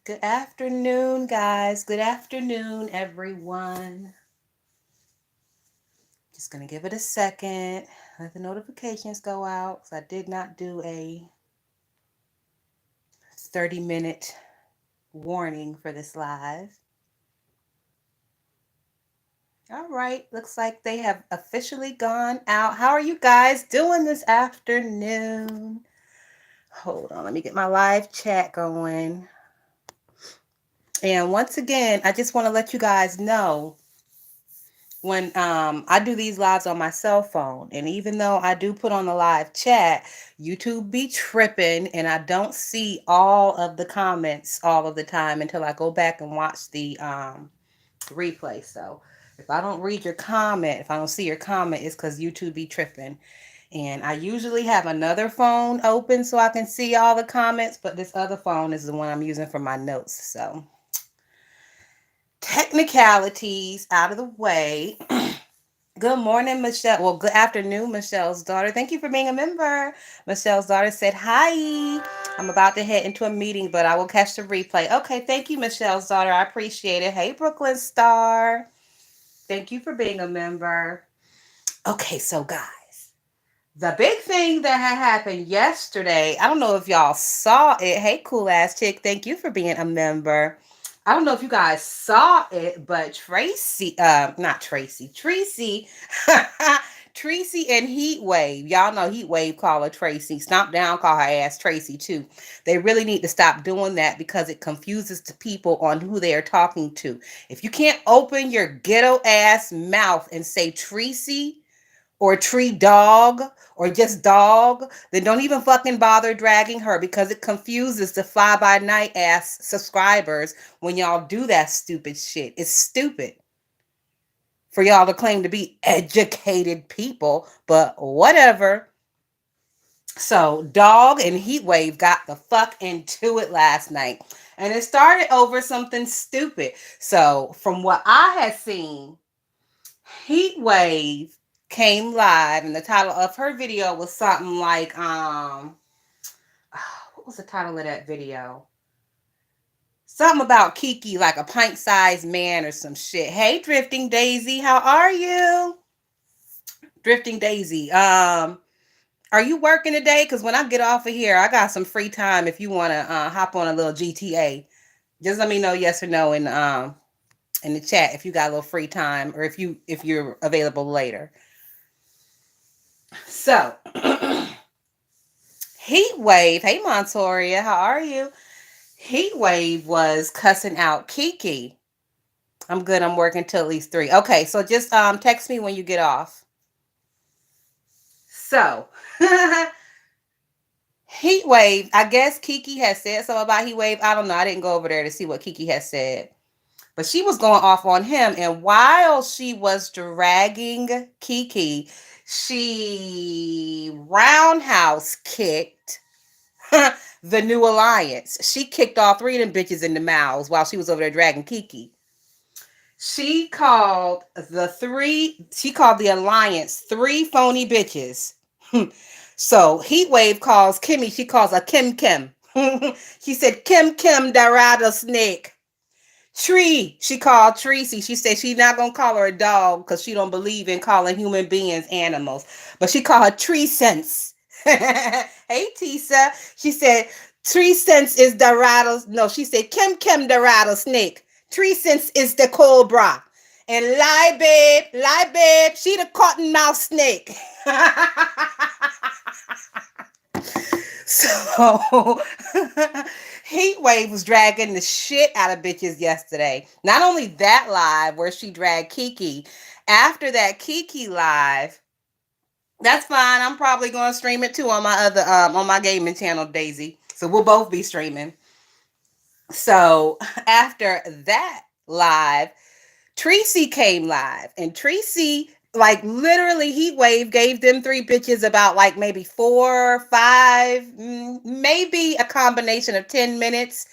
Good afternoon, guys. Good afternoon, everyone. Just going to give it a second. Let the notifications go out. So I did not do a 30-minute warning for this live. All right. Looks like they have officially gone out. How are you guys doing this afternoon? Hold on. Let me get my live chat going. And once again, I just want to let you guys know when I do these lives on my cell phone, and even though I do put on the live chat, YouTube be tripping, and I don't see all of the comments all of the time until I go back and watch the replay. So if I don't read your comment, if I don't see your comment, it's because YouTube be tripping. And I usually have another phone open so I can see all the comments, but this other phone is the one I'm using for my notes. So technicalities out of the way. Good morning, Michelle. Well, good afternoon, Michelle's daughter. Thank you for being a member. Michelle's daughter said, hi. I'm about to head into a meeting, but I will catch the replay. Okay, thank you, Michelle's daughter. I appreciate it. Hey, Brooklyn Star. Thank you for being a member. Okay, so guys, the big thing that had happened yesterday, I don't know if y'all saw it. Hey, cool ass chick. Thank you for being a member. I don't know if you guys saw it, but not Tracy, Tracy, Tracy and Heatwave. Y'all know Heatwave call her Tracy. Stomp Down call her ass Tracy too. They really need to stop doing that because it confuses the people on who they are talking to. If you can't open your ghetto ass mouth and say Tracy or tree dog or just dog, then don't even fucking bother dragging her because it confuses the fly by night ass subscribers when y'all do that stupid shit. It's stupid for y'all to claim to be educated people, but whatever. So Dog and Heatwave got the fuck into it last night. And it started over something stupid. So from what I had seen, Heatwave came live, and the title of her video was something like what was the title of that video? Something about Kiki, like a pint-sized man or some shit. Hey, Drifting Daisy, how are you? Drifting Daisy, are you working today? Because when I get off of here, I got some free time. If you want to hop on a little GTA, just let me know yes or no in the chat if you got a little free time, or if you're available later. So Heat Wave, hey Montoria, how are you? Heat Wave was cussing out Kiki. I'm good. I'm working till at least 3. Okay, so just text me when you get off. So Heat Wave, I guess Kiki has said something about Heat Wave. I don't know. I didn't go over there to see what Kiki has said. But she was going off on him. And while she was dragging Kiki, she roundhouse kicked the new alliance. She kicked all 3 of them bitches in the mouths while she was over there dragging Kiki. She called the alliance 3 phony bitches. So Heatwave calls Kimmy, she calls her Kim Kim. She said, Kim Kim the rattlesnake. Tree, she called Tracy. She said she's not gonna call her a dog because she don't believe in calling human beings animals. But she called her Tree Sense. Hey Tisa. She said Tree Sense is the rattle. No, she said Kim Kim the rattlesnake. Tree Sense is the cobra. And lie babe, she the cottonmouth snake. So Heatwave was dragging the shit out of bitches yesterday. Not only that live where she dragged Kiki, after that Kiki live, that's fine. I'm probably gonna stream it too on my other on my gaming channel, Daisy. So we'll both be streaming. So after that live, Tracy came live, and Tracy, like literally, Heatwave gave them 3 bitches about like maybe 4, 5, maybe a combination of 10 minutes.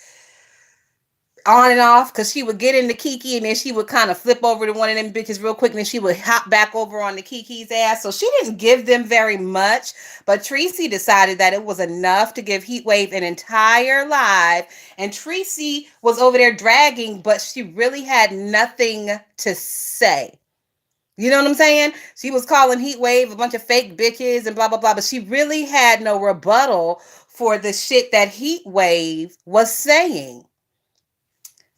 on and off, because she would get into Kiki and then she would kind of flip over to one of them bitches real quick and then she would hop back over on the Kiki's ass. So she didn't give them very much, but Tracy decided that it was enough to give Heatwave an entire live. And Tracy was over there dragging, but she really had nothing to say. You know what I'm saying? She was calling Heatwave a bunch of fake bitches and blah, blah, blah, but she really had no rebuttal for the shit that Heatwave was saying.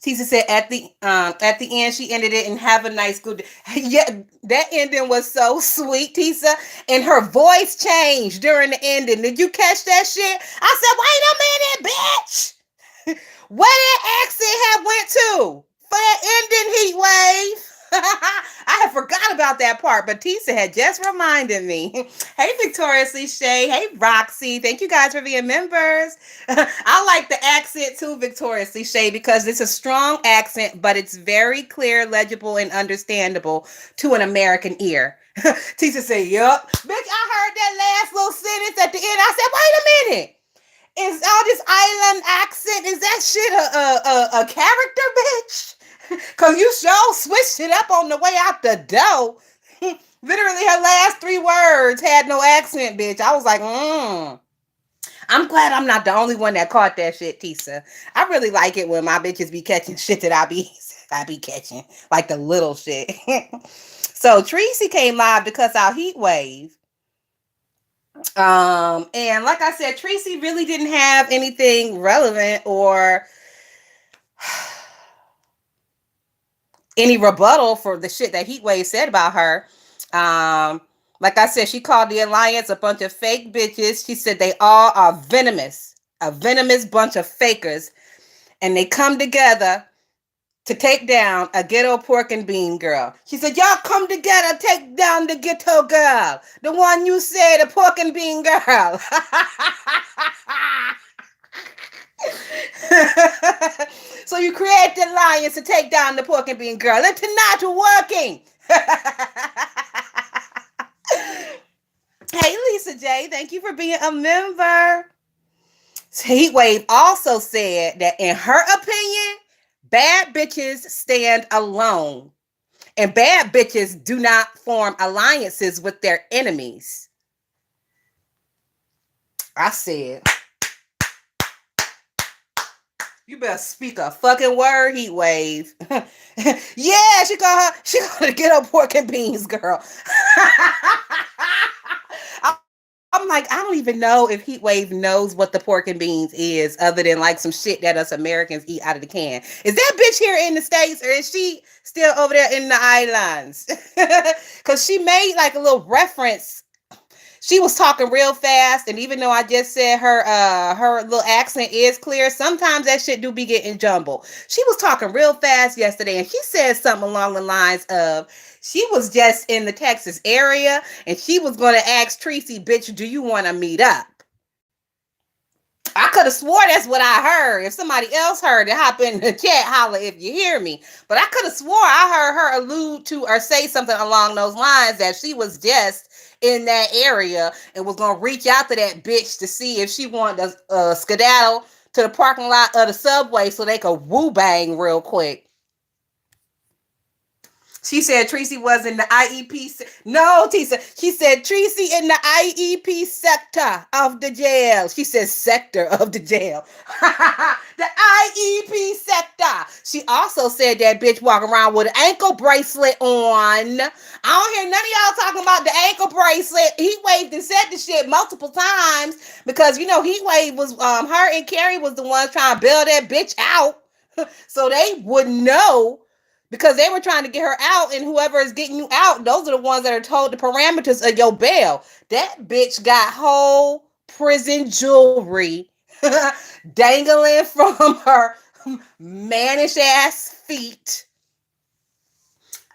Tisa said at the end she ended it and have a nice good day. Yeah, that ending was so sweet, Tisa, and her voice changed during the ending. Did you catch that shit? I said, wait a minute, bitch. Where that accent have went to for that ending, Heat Wave? I had forgot about that part, but Tisa had just reminded me. Hey, Victoriously Shay. Hey, Roxy. Thank you guys for being members. I like the accent too, Victoriously Shay, because it's a strong accent, but it's very clear, legible, and understandable to an American ear. Tisa said, yup. Bitch, I heard that last little sentence at the end. I said, wait a minute. Is all this island accent, is that shit a character, bitch? Because you sure switched it up on the way out the door. Literally, her last 3 words had no accent, bitch. I was like, I'm glad I'm not the only one that caught that shit, Tisa. I really like it when my bitches be catching shit that I be catching, like the little shit. So Tracy came live to cuss out Heatwave. And like I said, Tracy really didn't have anything relevant or any rebuttal for the shit that Heatwave said about her. Like I said, she called the Alliance a bunch of fake bitches. She said they all are venomous, a venomous bunch of fakers, and they come together to take down a ghetto pork and bean girl. She said, y'all come together, take down the ghetto girl. The one you said, the pork and bean girl. So you create the alliance to take down the pork and bean girl. And tonight we're working. Hey, Lisa J, thank you for being a member. Heatwave also said that in her opinion, bad bitches stand alone. And bad bitches do not form alliances with their enemies. I said, you better speak a fucking word, Heatwave. Yeah, she called her get up pork and beans, girl. I'm like, I don't even know if Heatwave knows what the pork and beans is, other than like some shit that us Americans eat out of the can. Is that bitch here in the States, or is she still over there in the islands? Because she made like a little reference. She was talking real fast, and even though I just said her little accent is clear, sometimes that shit do be getting jumbled. She was talking real fast yesterday, and she said something along the lines of, she was just in the Texas area, and she was going to ask Tracy, bitch, do you want to meet up? I could have swore that's what I heard. If somebody else heard it, hop in the chat, holler if you hear me. But I could have swore I heard her allude to or say something along those lines, that she was just in that area and was going to reach out to that bitch to see if she wanted to skedaddle to the parking lot of the subway so they could woo bang real quick. She said Tracy was in the IEP. No, Tisa. She said Tracy in the IEP sector of the jail. She said sector of the jail. The IEP sector. She also said that bitch walking around with an ankle bracelet on. I don't hear none of y'all talking about the ankle bracelet. Heatwave and said the shit multiple times because, you know, Heatwave was, her and Carrie was the ones trying to bail that bitch out. So they would know, because they were trying to get her out, and whoever is getting you out, those are the ones that are told the parameters of your bail. That bitch got whole prison jewelry dangling from her mannish ass feet.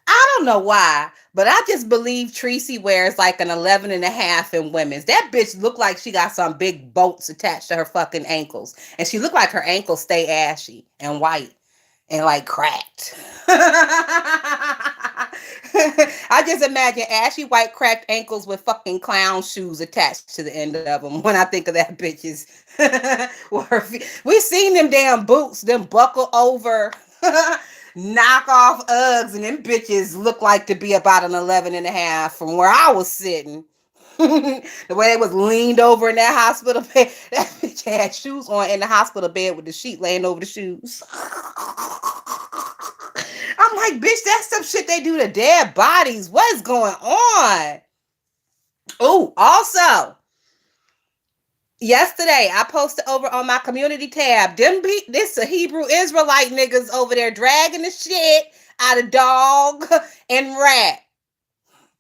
I don't know why, but I just believe Tracy wears like an 11 and a half in women's. That bitch looked like she got some big bolts attached to her fucking ankles. And she looked like her ankles stay ashy and white and like cracked. I just imagine ashy white cracked ankles with fucking clown shoes attached to the end of them when I think of that bitches. We seen them damn boots, them buckle over knockoff Uggs, and them bitches look like to be about an 11 and a half from where I was sitting. The way they was leaned over in that hospital bed, that bitch had shoes on in the hospital bed with the sheet laying over the shoes. I'm like, bitch, that's some shit they do to dead bodies. What is going on? Oh, also, yesterday I posted over on my community tab. This a Hebrew Israelite niggas over there dragging the shit out of dog and rat.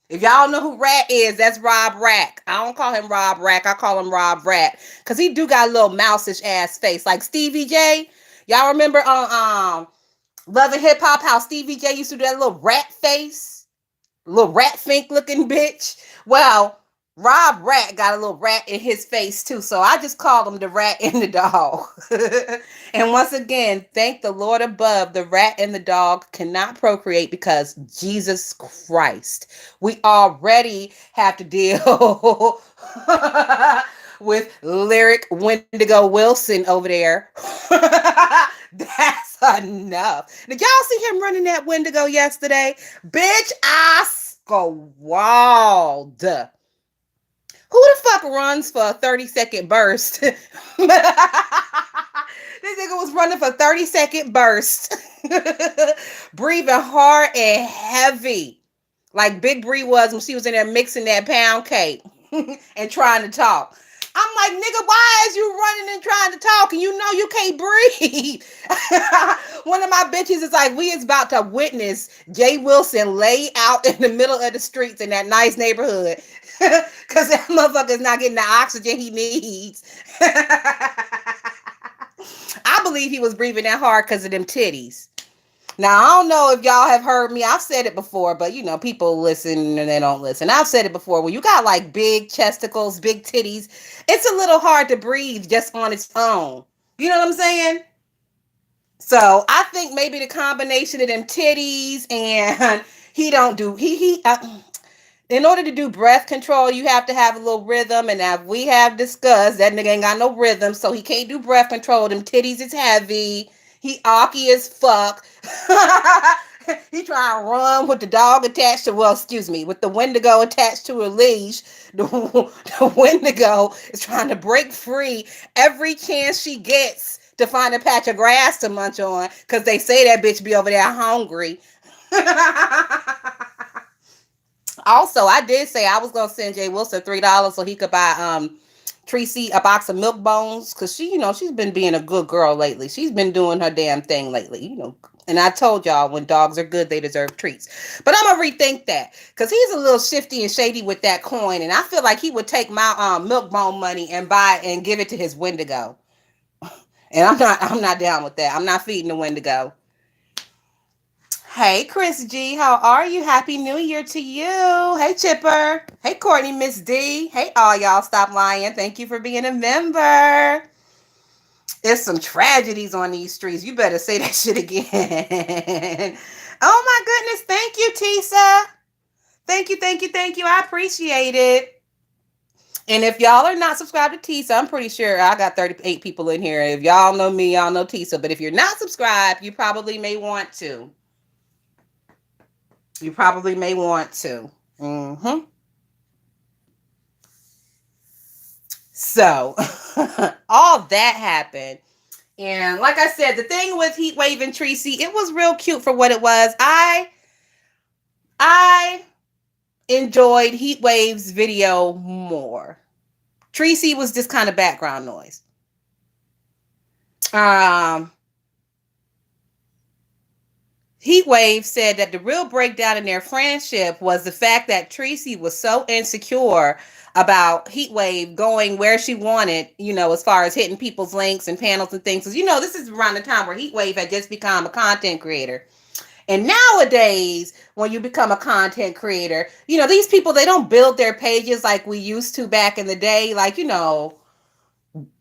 If y'all know who Rat is, that's Rob Rack. I don't call him Rob Rack. I call him Rob Rat. Because he do got a little mouseish ass face. Like Stevie J. Y'all remember on Love and Hip Hop how Stevie J used to do that little rat face? Little rat fink looking bitch. Well, Rob Rat got a little rat in his face too. So I just called him the rat and the dog. And once again, thank the Lord above, the rat and the dog cannot procreate because Jesus Christ. We already have to deal with Lyric Wendigo Wilson over there. That's enough. Did y'all see him running that Wendigo yesterday? Bitch, I squalled. Who the fuck runs for a 30-second burst? This nigga was running for 30-second burst. Breathing hard and heavy. Like Big Bree was when she was in there mixing that pound cake and trying to talk. I'm like, nigga, why is you running and trying to talk and you know you can't breathe? One of my bitches is like, we is about to witness Jay Wilson lay out in the middle of the streets in that nice neighborhood because that motherfucker's not getting the oxygen he needs. I believe he was breathing that hard because of them titties. Now, I don't know if y'all have heard me. I've said it before, but, you know, people listen and they don't listen. I've said it before. When you got, like, big chesticles, big titties, it's a little hard to breathe just on its own. You know what I'm saying? So, I think maybe the combination of them titties and he don't do... in order to do breath control, you have to have a little rhythm. And as we have discussed, that nigga ain't got no rhythm, so he can't do breath control. Them titties is heavy. He awky as fuck. He trying to run with the dog attached to, with the Wendigo attached to a leash. The Wendigo is trying to break free every chance she gets to find a patch of grass to munch on, because they say that bitch be over there hungry. Also, I did say I was going to send Jay Wilson $3 so he could buy Tracy a box of milk bones, because she's been being a good girl lately. She's been doing her damn thing lately, And I told y'all, when dogs are good, they deserve treats. But I'm going to rethink that, because he's a little shifty and shady with that coin, and I feel like he would take my milk bone money and buy and give it to his Wendigo. And I'm not down with that. I'm not feeding the Wendigo. Hey, Chris G, how are you? Happy New Year to you. Hey, Chipper. Hey, Courtney, Miss D. Hey, all y'all, stop lying. Thank you for being a member. There's some tragedies on these streets. You better say that shit again. Oh, my goodness. Thank you, Tisa. Thank you. I appreciate it. And if y'all are not subscribed to Tisa, I'm pretty sure I got 38 people in here. If y'all know me, y'all know Tisa. But if you're not subscribed, you probably may want to. Mm-hmm. So, all that happened. And like I said, the thing with Heatwave and Tracy, it was real cute for what it was. I enjoyed Heatwave's video more. Tracy was just kind of background noise. Heatwave said that the real breakdown in their friendship was the fact that Tracy was so insecure about Heatwave going where she wanted, as far as hitting people's links and panels and things. Because, this is around the time where Heatwave had just become a content creator. And nowadays, when you become a content creator, these people, they don't build their pages like we used to back in the day. Like,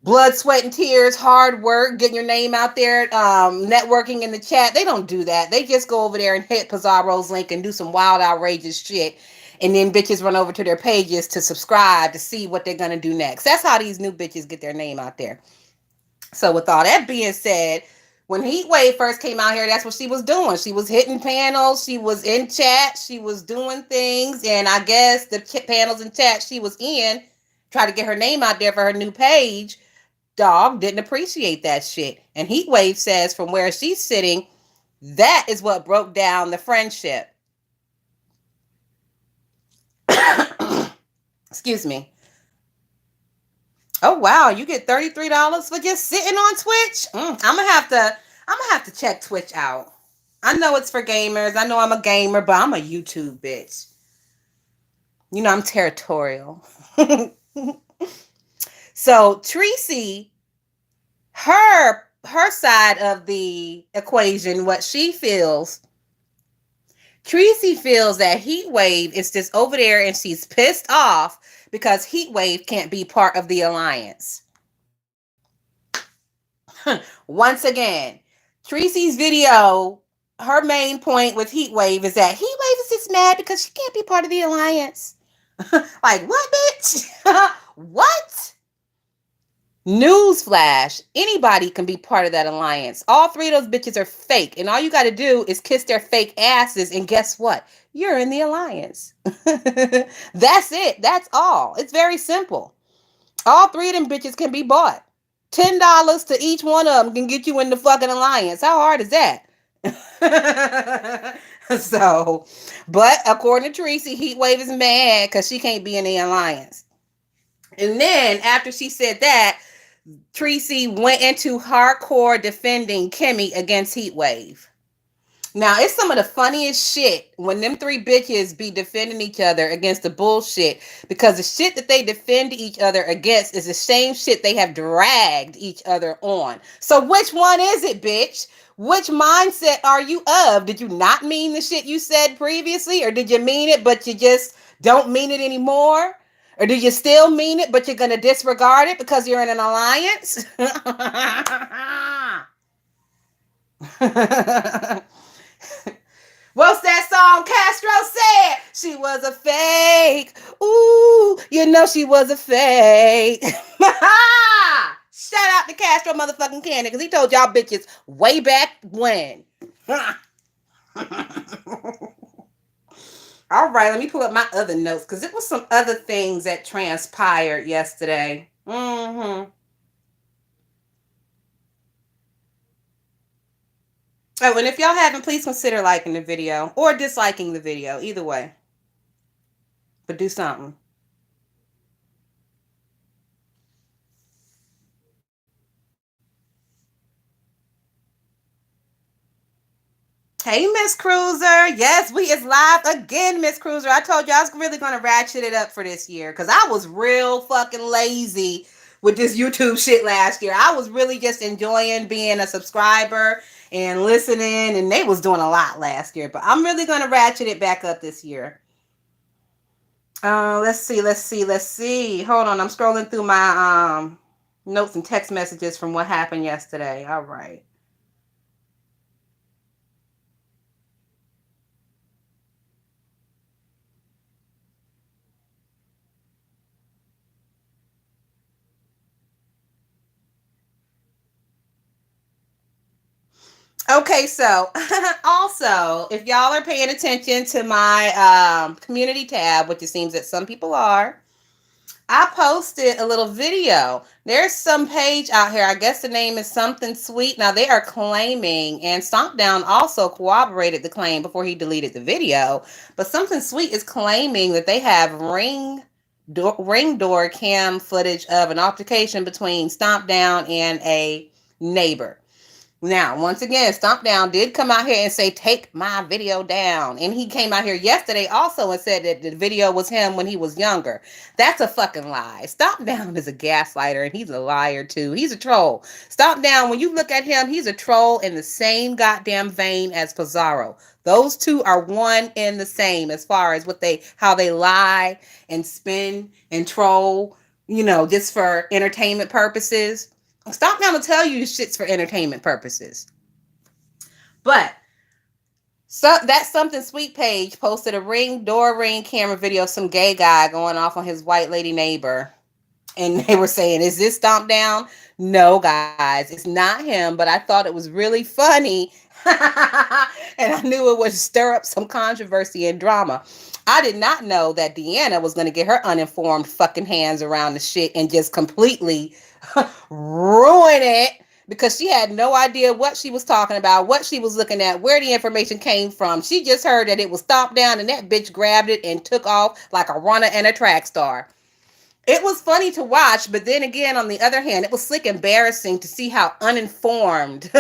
blood, sweat, and tears, hard work, getting your name out there, networking in the chat. They don't do that. They just go over there and hit Pizarro's link and do some wild, outrageous shit. And then bitches run over to their pages to subscribe to see what they're going to do next. That's how these new bitches get their name out there. So with all that being said, when Heatwave first came out here, that's what she was doing. She was hitting panels. She was in chat. She was doing things. And I guess the panels and chat she was in, try to get her name out there for her new page, dog didn't appreciate that shit. And Heatwave says from where she's sitting, that is what broke down the friendship. Excuse me. Oh wow, you get $33 for just sitting on Twitch? I'm gonna have to check Twitch out. I know it's for gamers. I know I'm a gamer, but I'm a YouTube bitch. You know I'm territorial. So Tracy, her side of the equation, what she feels, Tracy feels that Heatwave is just over there and she's pissed off because Heatwave can't be part of the alliance. Once again, Tracy's video, her main point with Heatwave is that Heatwave is just mad because she can't be part of the alliance. Like, what, bitch? What? Newsflash, anybody can be part of that alliance. All three of those bitches are fake, and all you got to do is kiss their fake asses, and guess what? You're in the alliance. That's it. That's all. It's very simple. All three of them bitches can be bought. $10 to each one of them can get you in the fucking alliance. How hard is that? So, but according to Tracy, Heatwave is mad because she can't be in the alliance. And then after she said that, Tracy went into hardcore defending Kimmy against Heatwave. Now, it's some of the funniest shit when them three bitches be defending each other against the bullshit, because the shit that they defend each other against is the same shit they have dragged each other on. So which one is it, bitch? Which mindset are you of? Did you not mean the shit you said previously, or did you mean it but you just don't mean it anymore? Or do you still mean it but you're going to disregard it because you're in an alliance? What's that song Castro said? She was a fake. Ooh, you know she was a fake. Shout out to Castro motherfucking Cannon, because he told y'all bitches way back when. All right, let me pull up my other notes, because it was some other things that transpired yesterday. Oh, and if y'all haven't, please consider liking the video or disliking the video. Either way. But do something. Hey, Miss Cruiser. Yes, we is live again, Miss Cruiser. I told you I was really going to ratchet it up for this year, because I was real fucking lazy with this YouTube shit last year. I was really just enjoying being a subscriber and listening, and they was doing a lot last year. But I'm really going to ratchet it back up this year. Let's see. Hold on, I'm scrolling through my notes and text messages from what happened yesterday. All right. Okay, so also, if y'all are paying attention to my community tab, which it seems that some people are, I posted a little video. There's some page out here. I guess the name is Something Sweet. Now, they are claiming, and Stomp Down also corroborated the claim before he deleted the video, but Something Sweet is claiming that they have ring door cam footage of an altercation between Stomp Down and a neighbor. Now, once again, Stomp Down did come out here and say, take my video down. And he came out here yesterday also and said that the video was him when he was younger. That's a fucking lie. Stomp Down is a gaslighter, and he's a liar too. He's a troll. Stomp Down, when you look at him, he's a troll in the same goddamn vein as Pizarro. Those two are one and the same as far as how they lie and spin and troll. just for entertainment purposes. Stomp Down will tell you shit's for entertainment purposes. But so that something sweet page posted a door ring camera video of some gay guy going off on his white lady neighbor. And they were saying, is this Stomp Down? No, guys, it's not him, but I thought it was really funny. And I knew it would stir up some controversy and drama. I did not know that Deanna was going to get her uninformed fucking hands around the shit and just completely ruin it because she had no idea what she was talking about, what she was looking at, where the information came from. She just heard that it was Stomp Down and that bitch grabbed it and took off like a runner and a track star. It was funny to watch, but then again, on the other hand, it was slick embarrassing to see how uninformed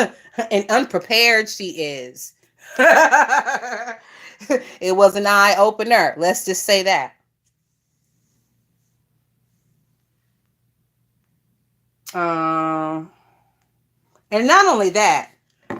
and unprepared she is. It was an eye opener. Let's just say that. And not only that,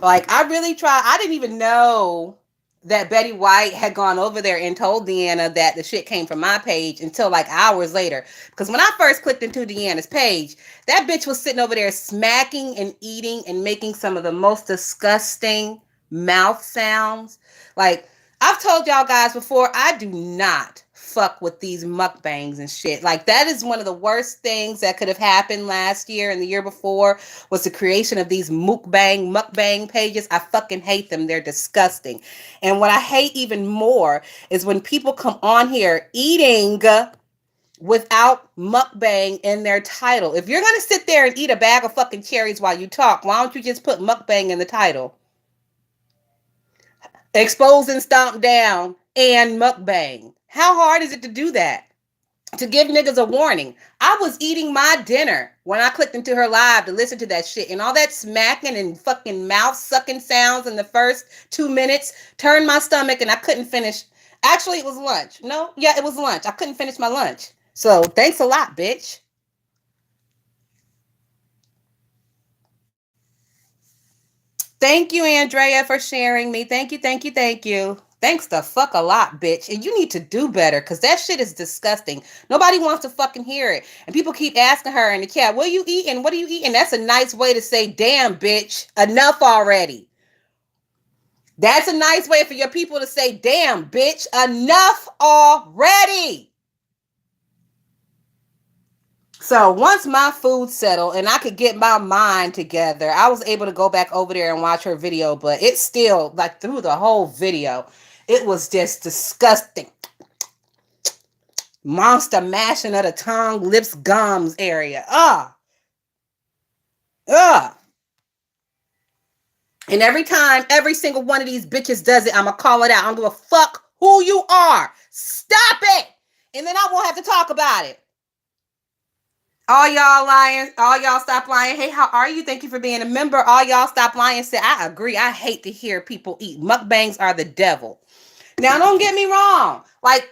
like I really tried. I didn't even know that Betty White had gone over there and told Deanna that the shit came from my page until like hours later. Because when I first clicked into Deanna's page, that bitch was sitting over there smacking and eating and making some of the most disgusting mouth sounds. Like, I've told y'all guys before, I do not fuck with these mukbangs and shit. Like, that is one of the worst things that could have happened last year and the year before was the creation of these mukbang pages. I fucking hate them. They're disgusting. And what I hate even more is when people come on here eating without mukbang in their title. If you're going to sit there and eat a bag of fucking cherries while you talk, why don't you just put mukbang in the title? Expose and Stomp Down and mukbang. How hard is it to do that? To give niggas a warning. I was eating my dinner when I clicked into her live to listen to that shit, and all that smacking and fucking mouth sucking sounds in the first 2 minutes turned my stomach and I couldn't finish. Actually, it was lunch. No, yeah, it was lunch. I couldn't finish my lunch. So thanks a lot, bitch. Thank you, Andrea, for sharing me. Thank you, thank you, thank you. Thanks the fuck a lot, bitch. And you need to do better because that shit is disgusting. Nobody wants to fucking hear it. And people keep asking her in the chat, what are you eating? What are you eating? That's a nice way to say, damn, bitch, enough already. That's a nice way for your people to say, damn, bitch, enough already. So once my food settled and I could get my mind together, I was able to go back over there and watch her video. But it's still, like, through the whole video, it was just disgusting. Monster mashing of the tongue, lips, gums area. Ugh. And every time, every single one of these bitches does it, I'm going to call it out. I don't give a fuck who you are. Stop it. And then I won't have to talk about it. All y'all lying. All y'all stop lying. Hey, how are you? Thank you for being a member. All y'all stop lying. Say, I agree. I hate to hear people eat. Mukbangs are the devil. Now, don't get me wrong. Like,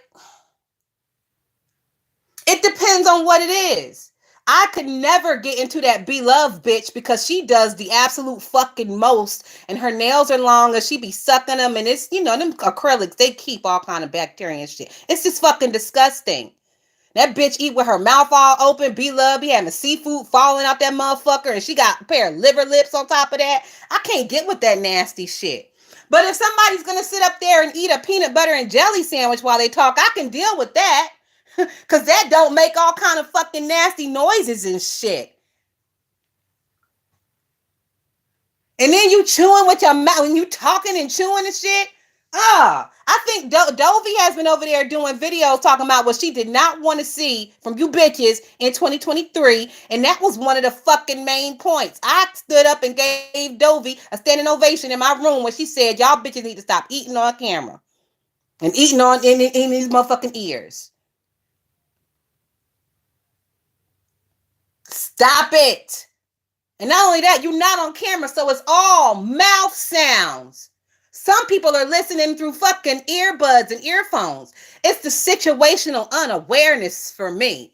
it depends on what it is. I could never get into that beloved bitch because she does the absolute fucking most and her nails are long and she be sucking them and it's, them acrylics, they keep all kind of bacteria and shit. It's just fucking disgusting. That bitch eat with her mouth all open, beloved, be having seafood falling out that motherfucker and she got a pair of liver lips on top of that. I can't get with that nasty shit. But if somebody's going to sit up there and eat a peanut butter and jelly sandwich while they talk, I can deal with that. Because that don't make all kind of fucking nasty noises and shit. And then you chewing with your mouth, when you talking and chewing and shit. I think Dovey has been over there doing videos talking about what she did not want to see from you bitches in 2023. And that was one of the fucking main points. I stood up and gave Dovey a standing ovation in my room when she said, y'all bitches need to stop eating on camera. And eating in these motherfucking ears. Stop it. And not only that, you're not on camera, so it's all mouth sounds. Some people are listening through fucking earbuds and earphones. It's the situational unawareness for me.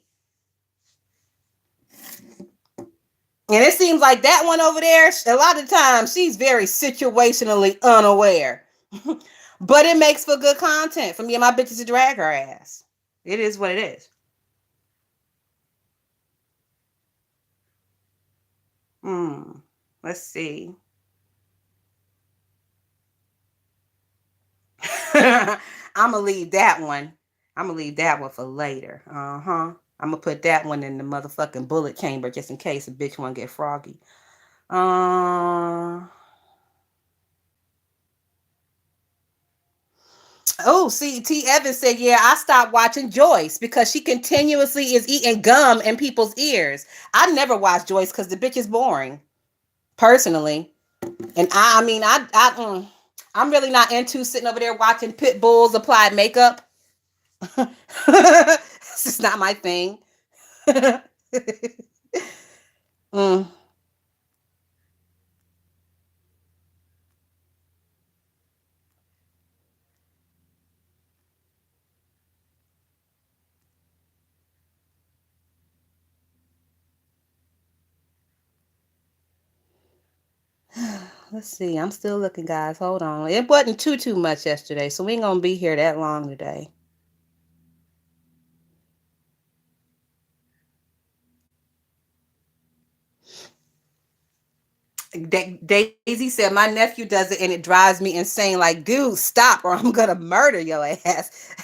And it seems like that one over there, a lot of times, she's very situationally unaware. But it makes for good content for me and my bitches to drag her ass. It is what it is. Hmm. Let's see. I'm gonna leave that one. I'm gonna leave that one for later. Uh-huh. I'm gonna put that one in the motherfucking bullet chamber just in case a bitch wanna get froggy. Uh oh, see, T. Evans said, yeah, I stopped watching Joyce because she continuously is eating gum in people's ears. I never watched Joyce because the bitch is boring, personally. And I mean, I'm really not into sitting over there watching pit bulls apply makeup. It's just not my thing. Mm. Let's see. I'm still looking, guys. Hold on. It wasn't too much yesterday, so we ain't gonna be here that long today. Daisy said my nephew does it and it drives me insane. Like, dude, stop or I'm gonna murder your ass.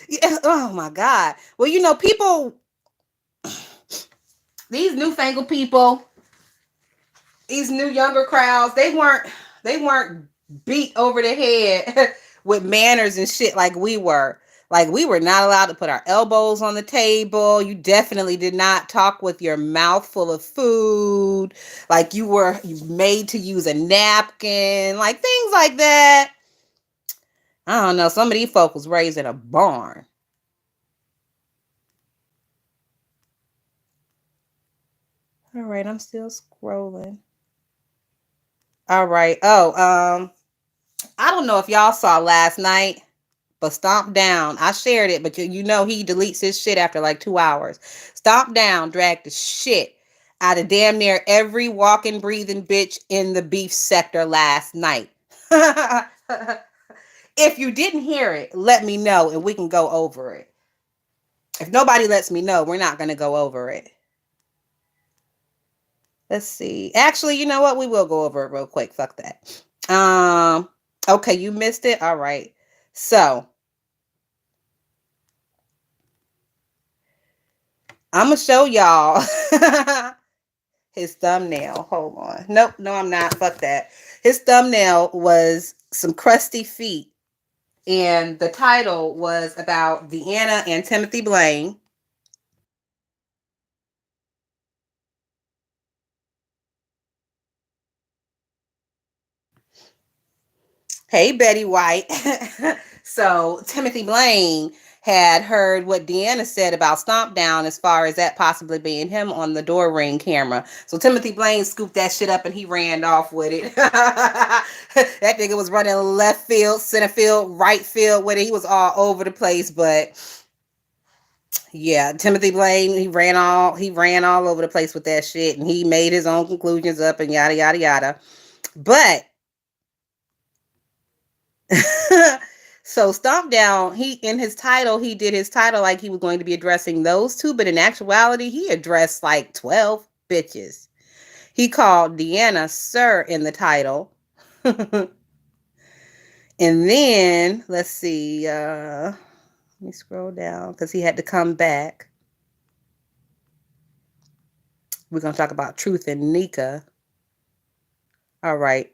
Yeah, oh my god. Well, people, these newfangled people, these new younger crowds, they weren't beat over the head with manners and shit like we were. Like we were not allowed to put our elbows on the table. You definitely did not talk with your mouth full of food. Like you made to use a napkin, like things like that. I don't know. Some of these folk was raised in a barn. All right, I'm still scrolling. All right. Oh, I don't know if y'all saw last night, but Stomp Down, I shared it, but he deletes his shit after like 2 hours. Stomp Down dragged the shit out of damn near every walking, breathing bitch in the beef sector last night. If you didn't hear it, let me know and we can go over it. If nobody lets me know, we're not going to go over it. Let's see. Actually, you know what? We will go over it real quick. Fuck that. Okay, you missed it. All right. So, I'm gonna show y'all his thumbnail. Hold on. Nope, no, I'm not. Fuck that. His thumbnail was some crusty feet, and the title was about Deanna and Timothy Blaine. Hey, Betty White. So Timothy Blaine had heard what Deanna said about Stomp Down as far as that possibly being him on the door ring camera. So Timothy Blaine scooped that shit up and he ran off with it. That nigga was running left field, center field, right field with it. He was all over the place, but yeah, Timothy Blaine, he ran all over the place with that shit and he made his own conclusions up and yada yada yada. But so Stomp Down, he in his title, he did his title like he was going to be addressing those two, but in actuality, he addressed like 12 bitches. He called Deanna Sir in the title. And then let's see, let me scroll down because he had to come back. We're gonna talk about Truth and Nika. All right.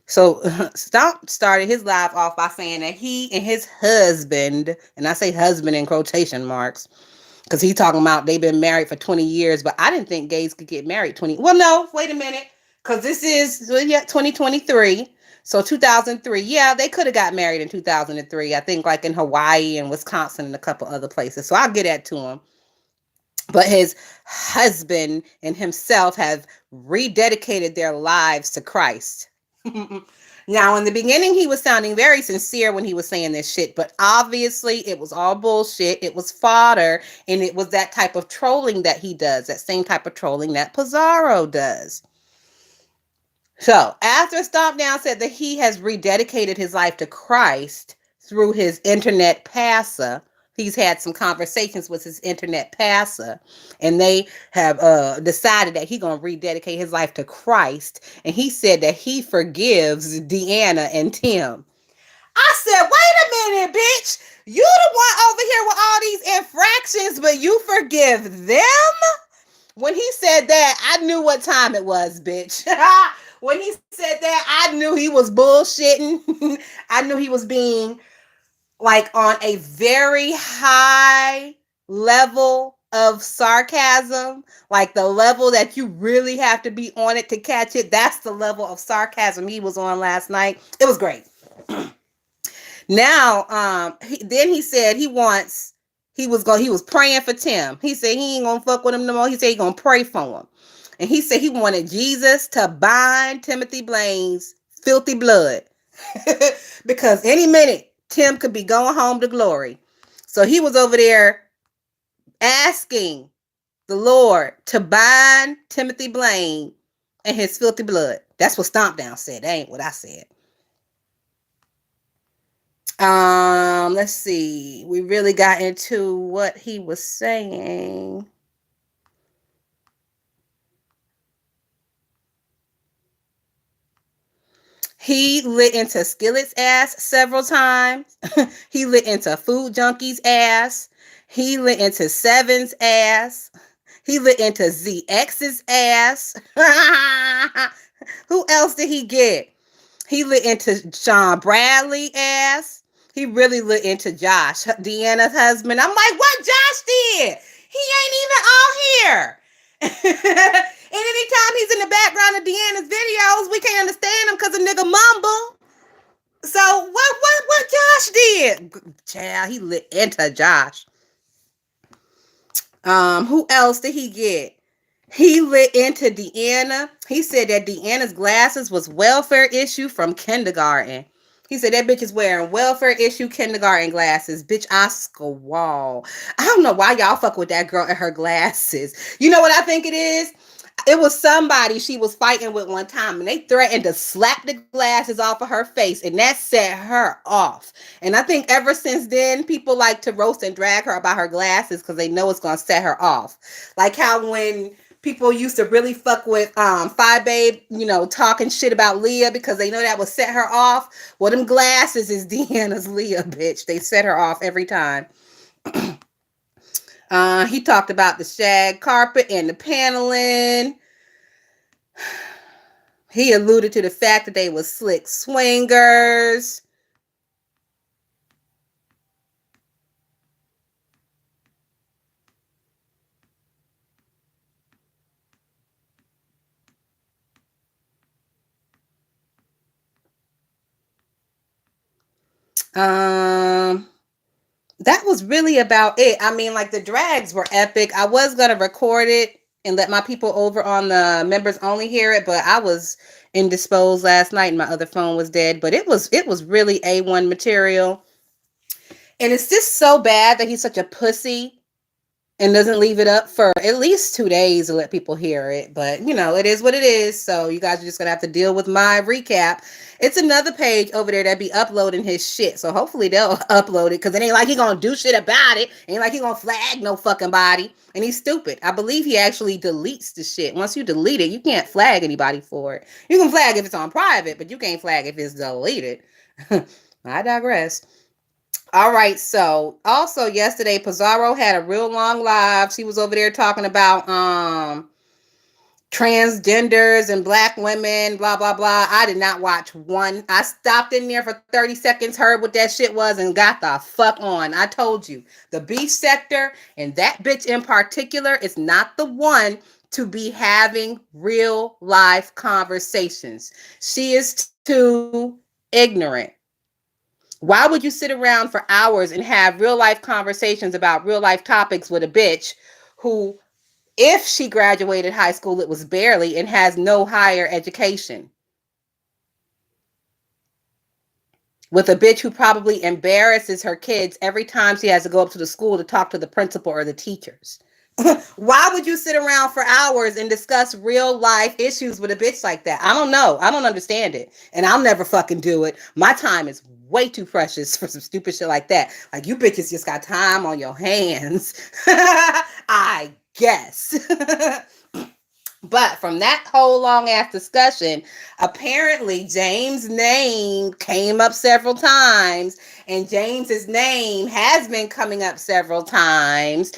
So Stomp started his live off by saying that he and his husband, and I say husband in quotation marks, because he talking about they've been married for 20 years, but I didn't think gays could get married 20. Well, no, wait a minute. Because this is, well, yeah, 2023. So 2003. Yeah, they could have got married in 2003. I think like in Hawaii and Wisconsin and a couple other places. So I'll get that to him. But his husband and himself have rededicated their lives to Christ. Now, in the beginning, he was sounding very sincere when he was saying this shit, but obviously it was all bullshit. It was fodder, and it was that type of trolling that he does, that same type of trolling that Pizarro does. So, after Stomp Down said that he has rededicated his life to Christ through his internet passer, he's had some conversations with his internet pastor, and they have decided that he's gonna rededicate his life to Christ. And he said that he forgives Deanna and Tim. I said, wait a minute, bitch. You the one over here with all these infractions, but you forgive them? When he said that, I knew what time it was, bitch. When he said that, I knew he was bullshitting. I knew he was being like on a very high level of sarcasm, like the level that you really have to be on it to catch it. That's the level of sarcasm he was on last night. It was great. Now, then he said he was praying for Tim. He said he ain't gonna fuck with him no more. He said he gonna pray for him. And he said he wanted Jesus to bind Timothy Blaine's filthy blood. Because any minute, Tim could be going home to glory. So he was over there asking the Lord to bind Timothy Blaine and his filthy blood. That's what Stomp Down said. That ain't what I said. Let's see. We really got into what he was saying. He lit into Skillet's ass several times. He lit into Food Junkie's ass. He lit into Seven's ass. He lit into ZX's ass. Who else did he get? He lit into Sean Bradley ass. He really lit into Josh, Deanna's husband. I'm like, what Josh did? He ain't even on here. And anytime he's in the background of Deanna's videos, we can't understand him because a nigga mumble. So what Josh did? Child, he lit into Josh. Who else did he get? He lit into Deanna. He said that Deanna's glasses was welfare issue from kindergarten. He said that bitch is wearing welfare issue kindergarten glasses. Bitch, Oscar Wall. I don't know why y'all fuck with that girl and her glasses. You know what I think it is? It was somebody she was fighting with one time, and they threatened to slap the glasses off of her face, and that set her off. And I think ever since then, people like to roast and drag her about her glasses because they know it's going to set her off. Like how when people used to really fuck with Phi Babe, you know, talking shit about Leah because they know that would set her off. Well, them glasses is Deanna's Leah, bitch. They set her off every time. He talked about the shag carpet and the paneling. He alluded to the fact that they were slick swingers. That was really about it. I mean, like the drags were epic. I was gonna record it and let my people over on the members only hear it, but I was indisposed last night and my other phone was dead. But it was really A1 material. And it's just so bad that he's such a pussy and doesn't leave it up for at least 2 days to let people hear it. But, you know, it is what it is. So you guys are just going to have to deal with my recap. It's another page over there that be uploading his shit. So hopefully they'll upload it because it ain't like he going to do shit about it. Ain't like he going to flag no fucking body. And he's stupid. I believe he actually deletes the shit. Once you delete it, you can't flag anybody for it. You can flag if it's on private, but you can't flag if it's deleted. I digress. All right, so also yesterday, Pizarro had a real long live. She was over there talking about transgenders and black women, blah, blah, blah. I did not watch one. I stopped in there for 30 seconds, heard what that shit was, and got the fuck on. I told you, the beef sector, and that bitch in particular, is not the one to be having real life conversations. She is too ignorant. Why would you sit around for hours and have real life conversations about real life topics with a bitch who, if she graduated high school, it was barely, and has no higher education? With a bitch who probably embarrasses her kids every time she has to go up to the school to talk to the principal or the teachers. Why would you sit around for hours and discuss real life issues with a bitch like that? I don't know. I don't understand it. And I'll never fucking do it. My time is way too precious for some stupid shit like that. Like, you bitches just got time on your hands. I guess. But from that whole long ass discussion, apparently James' name came up several times, and James's name has been coming up several times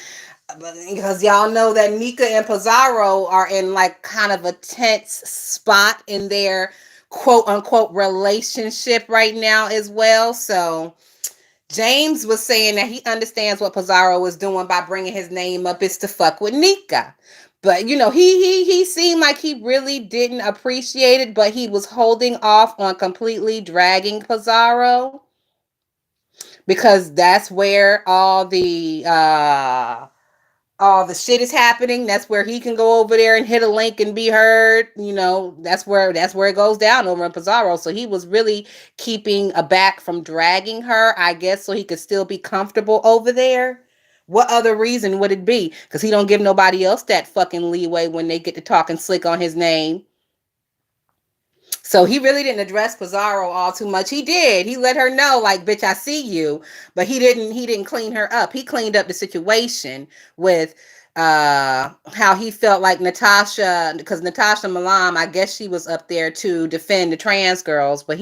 because y'all know that Nika and Pizarro are in like kind of a tense spot in their quote unquote relationship right now as well. So James was saying that he understands what Pizarro was doing by bringing his name up is to fuck with Nika. But you know, he seemed like he really didn't appreciate it, but he was holding off on completely dragging Pizarro because that's where all the shit is happening. That's where he can go over there and hit a link and be heard. You know, that's where it goes down over in Pizarro. So he was really keeping aback from dragging her, I guess, so he could still be comfortable over there. What other reason would it be? Because he don't give nobody else that fucking leeway when they get to talking slick on his name. So he really didn't address Pizarro all too much. He did. He let her know, like, bitch, I see you. But he didn't clean her up. He cleaned up the situation with how he felt like Natasha, because Natasha Malam, I guess she was up there to defend the trans girls. But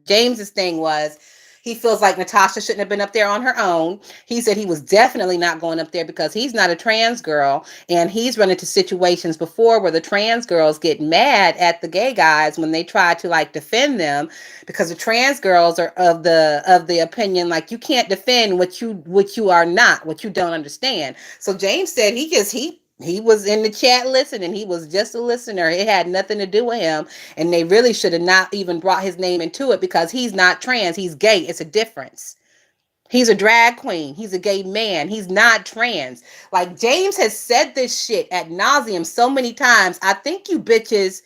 James's thing was he feels like Natasha shouldn't have been up there on her own. He said he was definitely not going up there because he's not a trans girl, and he's run into situations before where the trans girls get mad at the gay guys when they try to like defend them, because the trans girls are of the opinion like you can't defend what you are not, what you don't understand. So James said he was in the chat listening. He was just a listener. It had nothing to do with him. And they really should have not even brought his name into it because he's not trans. He's gay. It's a difference. He's a drag queen. He's a gay man. He's not trans. Like, James has said this shit ad nauseum so many times. I think you bitches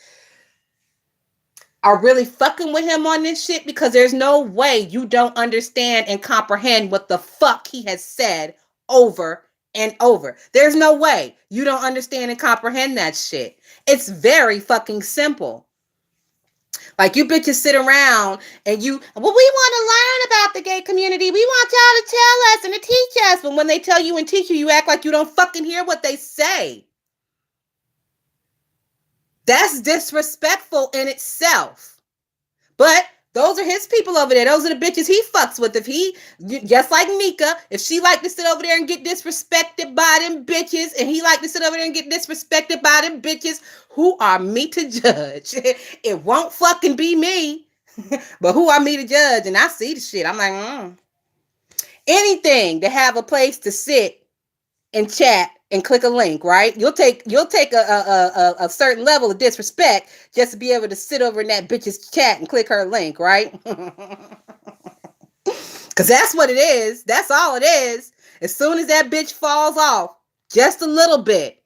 are really fucking with him on this shit because there's no way you don't understand and comprehend what the fuck he has said over and over. There's no way you don't understand and comprehend that shit. It's very fucking simple. Like, you bitches sit around and we want to learn about the gay community. We want y'all to tell us and to teach us. But when they tell you and teach you, you act like you don't fucking hear what they say. That's disrespectful in itself. But those are his people over there. Those are the bitches he fucks with. If he, just like Nika, if she like to sit over there and get disrespected by them bitches, and he like to sit over there and get disrespected by them bitches, who are me to judge? It won't fucking be me. But who are me to judge? And I see the shit. I'm like, anything to have a place to sit and chat and click a link, right? You'll take a certain level of disrespect just to be able to sit over in that bitch's chat and click her link, right? Because that's what it is. That's all it is. As soon as that bitch falls off just a little bit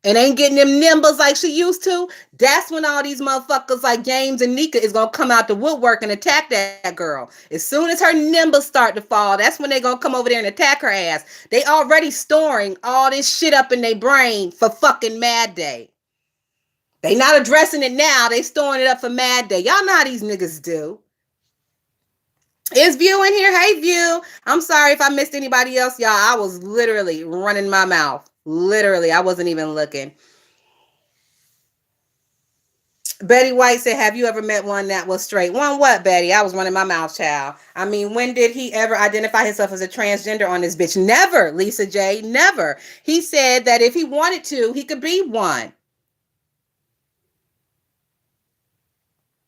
and ain't getting them nimbers like she used to, that's when all these motherfuckers like James and Nika is gonna come out the woodwork and attack that girl. As soon as her nimbers start to fall, that's when they gonna come over there and attack her ass. They already storing all this shit up in their brain for fucking Mad Day. They not addressing it now. They storing it up for Mad Day. Y'all know how these niggas do. Is View in here? Hey, View. I'm sorry if I missed anybody else, y'all. I was literally running my mouth. Literally, I wasn't even looking. Betty White said, have you ever met one that was straight? One what, Betty? I was running my mouth, child. I mean, when did he ever identify himself as a transgender on this bitch? Never, Lisa J. Never. He said that if he wanted to, he could be one.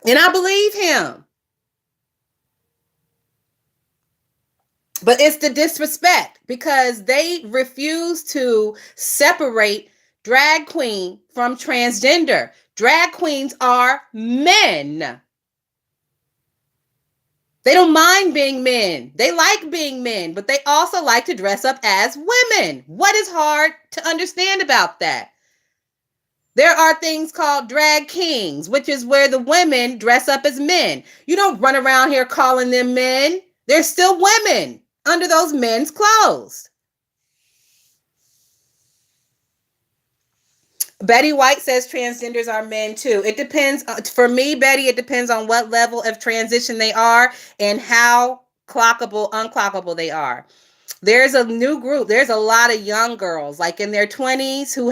And I believe him. But it's the disrespect because they refuse to separate drag queen from transgender. Drag queens are men. They don't mind being men. They like being men, but they also like to dress up as women. What is hard to understand about that? There are things called drag kings, which is where the women dress up as men. You don't run around here calling them men. They're still women under those men's clothes. Betty White says transgenders are men too. It depends. For me, Betty, it depends on what level of transition they are and how clockable, unclockable they are. There's a new group. There's a lot of young girls like in their 20s who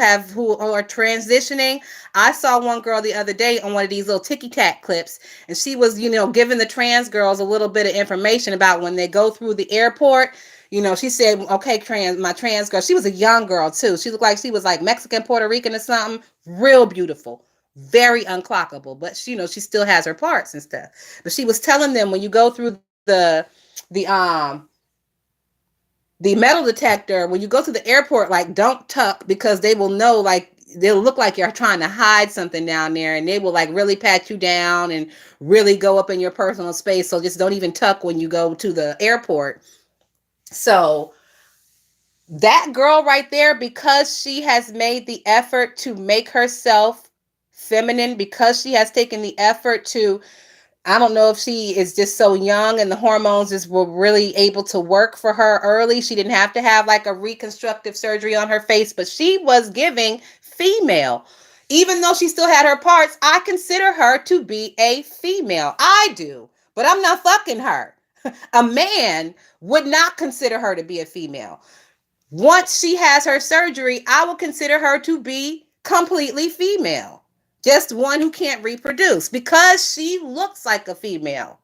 are transitioning. I saw one girl the other day on one of these little ticky tack clips, and she was, giving the trans girls a little bit of information about when they go through the airport. She said, okay, my trans girl, she was a young girl too. She looked like she was like Mexican, Puerto Rican or something. Real beautiful, very unclockable, but she still has her parts and stuff. But she was telling them when you go through the the metal detector, when you go to the airport, like, don't tuck, because they will know, like, they'll look like you're trying to hide something down there, and they will like really pat you down and really go up in your personal space. So just don't even tuck when you go to the airport. So that girl right there, because she has made the effort to make herself feminine, because she has taken the effort to, I don't know if she is just so young and the hormones just were really able to work for her early. She didn't have to have like a reconstructive surgery on her face, but she was giving female. Even though she still had her parts, I consider her to be a female. I do, but I'm not fucking her. A man would not consider her to be a female. Once she has her surgery, I will consider her to be completely female. Just one who can't reproduce because she looks like a female.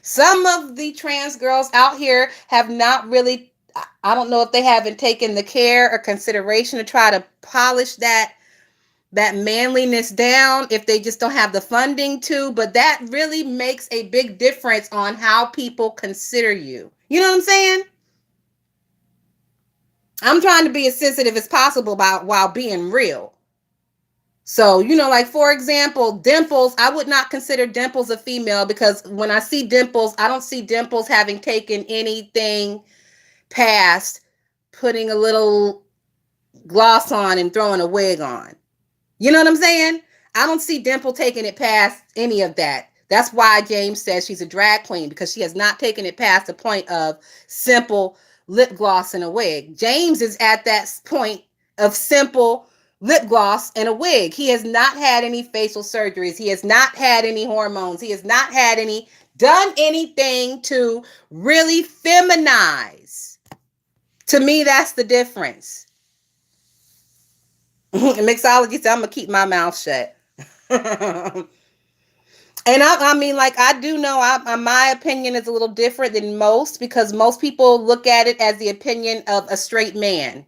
Some of the trans girls out here have not really, I don't know if they haven't taken the care or consideration to try to polish that manliness down, if they just don't have the funding to, but that really makes a big difference on how people consider you. You know what I'm saying? I'm trying to be as sensitive as possible about while being real. So, like, for example, Dimples, I would not consider Dimples a female, because when I see Dimples, I don't see Dimples having taken anything past putting a little gloss on and throwing a wig on. You know what I'm saying? I don't see Dimple taking it past any of that. That's why James says she's a drag queen, because she has not taken it past the point of simple lip gloss and a wig. James is at that point of simple lip gloss and a wig. He has not had any facial surgeries. He has not had any hormones. He has not had done anything to really feminize. To me, that's the difference. Mixology said, I'm going to keep my mouth shut. And I mean, like, I do know my opinion is a little different than most, because most people look at it as the opinion of a straight man.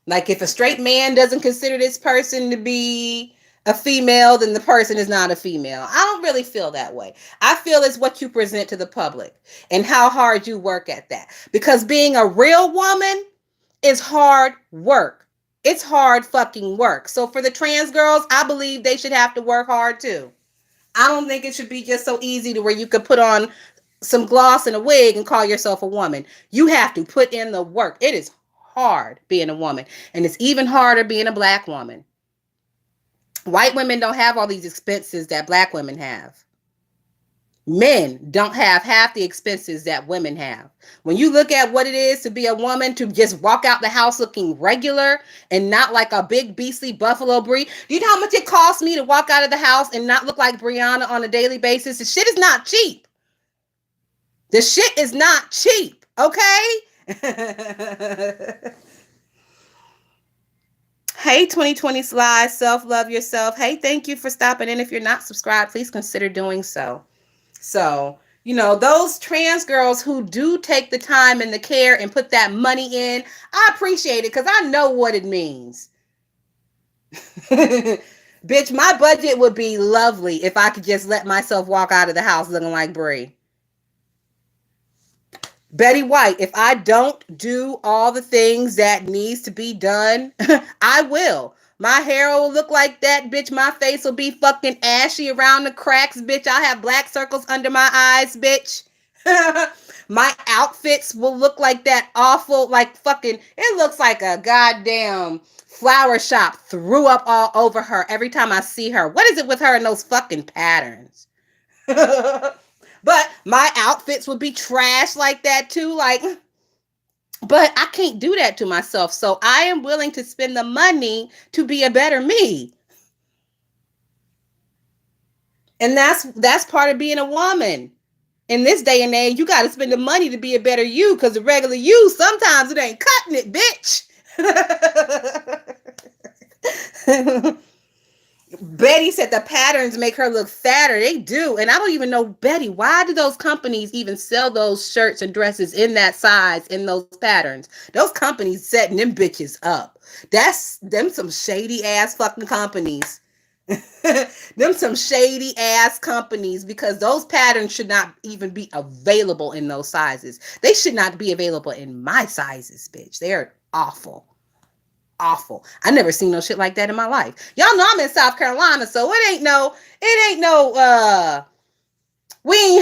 Like, if a straight man doesn't consider this person to be a female, then the person is not a female. I don't really feel that way. I feel it's what you present to the public and how hard you work at that. Because being a real woman is hard work. It's hard fucking work. So for the trans girls, I believe they should have to work hard too. I don't think it should be just so easy to where you could put on some gloss and a wig and call yourself a woman. You have to put in the work. It is hard being a woman, and it's even harder being a black woman. White women don't have all these expenses that black women have. Men don't have half the expenses that women have. When you look at what it is to be a woman, to just walk out the house looking regular and not like a big beastly buffalo breed. Do you know how much it costs me to walk out of the house and not look like Brianna on a daily basis? The shit is not cheap. The shit is not cheap, okay? Hey, 2020 Sly, self-love yourself. Hey, thank you for stopping in. If you're not subscribed, please consider doing so. So, those trans girls who do take the time and the care and put that money in, I appreciate it, because I know what it means. Bitch, my budget would be lovely if I could just let myself walk out of the house looking like Brie. Betty White, if I don't do all the things that needs to be done, I will. My hair will look like that, bitch. My face will be fucking ashy around the cracks, bitch. I'll have black circles under my eyes, bitch. My outfits will look like that awful, like fucking, it looks like a goddamn flower shop threw up all over her every time I see her. What is it with her and those fucking patterns? But my outfits would be trash like that too. Like, but I can't do that to myself. So I am willing to spend the money to be a better me. And that's part of being a woman. In this day and age, you got to spend the money to be a better you, because the regular you, sometimes it ain't cutting it, bitch. Betty said the patterns make her look fatter. They do. And I don't even know, Betty, why do those companies even sell those shirts and dresses in that size, in those patterns? Those companies setting them bitches up. That's them some shady ass fucking companies. Them some shady ass companies, because those patterns should not even be available in those sizes. They should not be available in my sizes, bitch. They're awful. Awful. I never seen no shit like that in my life. Y'all know I'm in South Carolina, so we ain't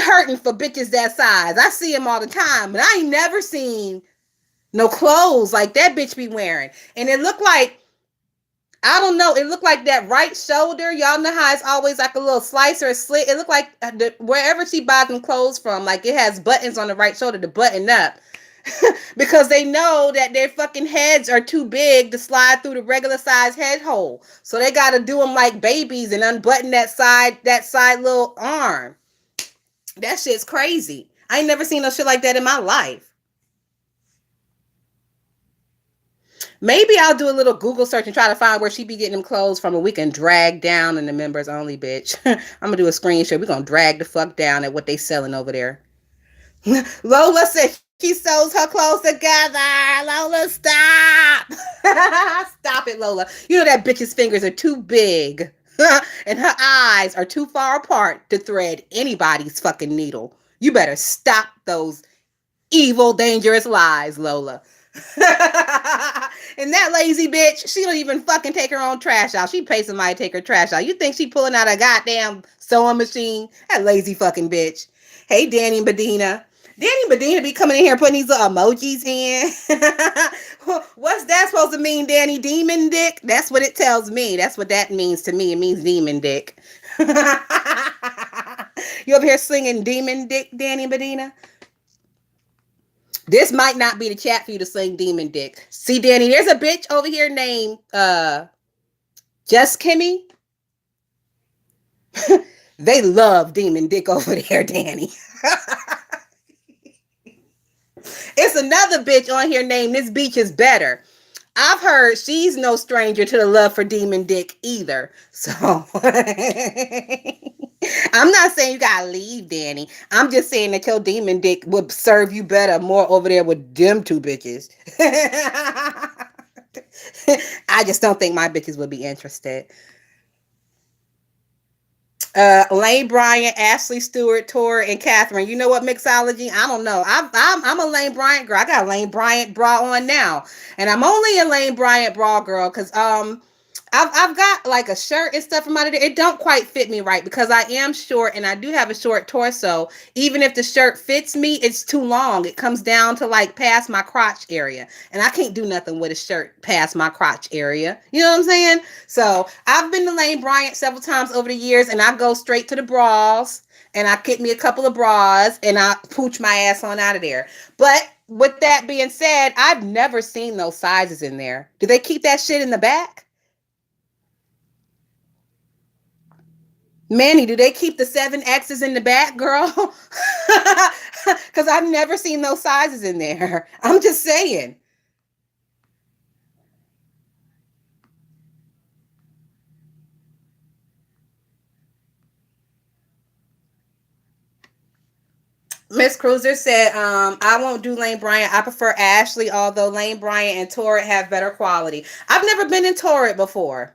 hurting for bitches that size. I see them all the time, but I ain't never seen no clothes like that bitch be wearing. And it looked like, I don't know, it looked like that right shoulder. Y'all know how it's always like a little slice or a slit. It looked like wherever she buys them clothes from, like it has buttons on the right shoulder to button up. Because they know that their fucking heads are too big to slide through the regular size head hole. So they got to do them like babies and unbutton that side little arm. That shit's crazy. I ain't never seen no shit like that in my life. Maybe I'll do a little Google search and try to find where she be getting them clothes from, and we can drag down in the members only, bitch. I'm going to do a screenshot. We're going to drag the fuck down at what they selling over there. Lola said she sews her clothes together. Lola, stop. Stop it, Lola. You know that bitch's fingers are too big and her eyes are too far apart to thread anybody's fucking needle. You better stop those evil, dangerous lies, Lola. And that lazy bitch, she don't even fucking take her own trash out. She pays somebody to take her trash out. You think she pulling out a goddamn sewing machine? That lazy fucking bitch. Hey, Danny Medina. Danny Medina be coming in here putting these little emojis in. What's that supposed to mean, Danny? Demon dick? That's what it tells me. That's what that means to me. It means demon dick. You over here slinging demon dick, Danny Medina? This might not be the chat for you to sling demon dick. See, Danny, there's a bitch over here named Just Kimmy. They love demon dick over there, Danny. It's another bitch on here named This Beach Is Better. I've heard she's no stranger to the love for demon dick either. So I'm not saying you gotta leave, Danny. I'm just saying that your demon dick would serve you better more over there with them two bitches. I just don't think my bitches would be interested. Lane Bryant, Ashley Stewart, Tori, and Catherine. You know what mixology? I don't know. I'm a Lane Bryant girl. I got a Lane Bryant bra on now, and I'm only a Lane Bryant bra girl because I've got like a shirt and stuff from out of there. It don't quite fit me right because I am short and I do have a short torso. Even if the shirt fits me, it's too long. It comes down to like past my crotch area. And I can't do nothing with a shirt past my crotch area. You know what I'm saying? So I've been to Lane Bryant several times over the years and I go straight to the bras and I get me a couple of bras and I pooch my ass on out of there. But with that being said, I've never seen those sizes in there. Do they keep that shit in the back? Manny, do they keep the 7Xs in the back, girl? Because I've never seen those sizes in there. I'm just saying. Miss Cruiser said, I won't do Lane Bryant. I prefer Ashley, although Lane Bryant and Torrid have better quality. I've never been in Torrid before.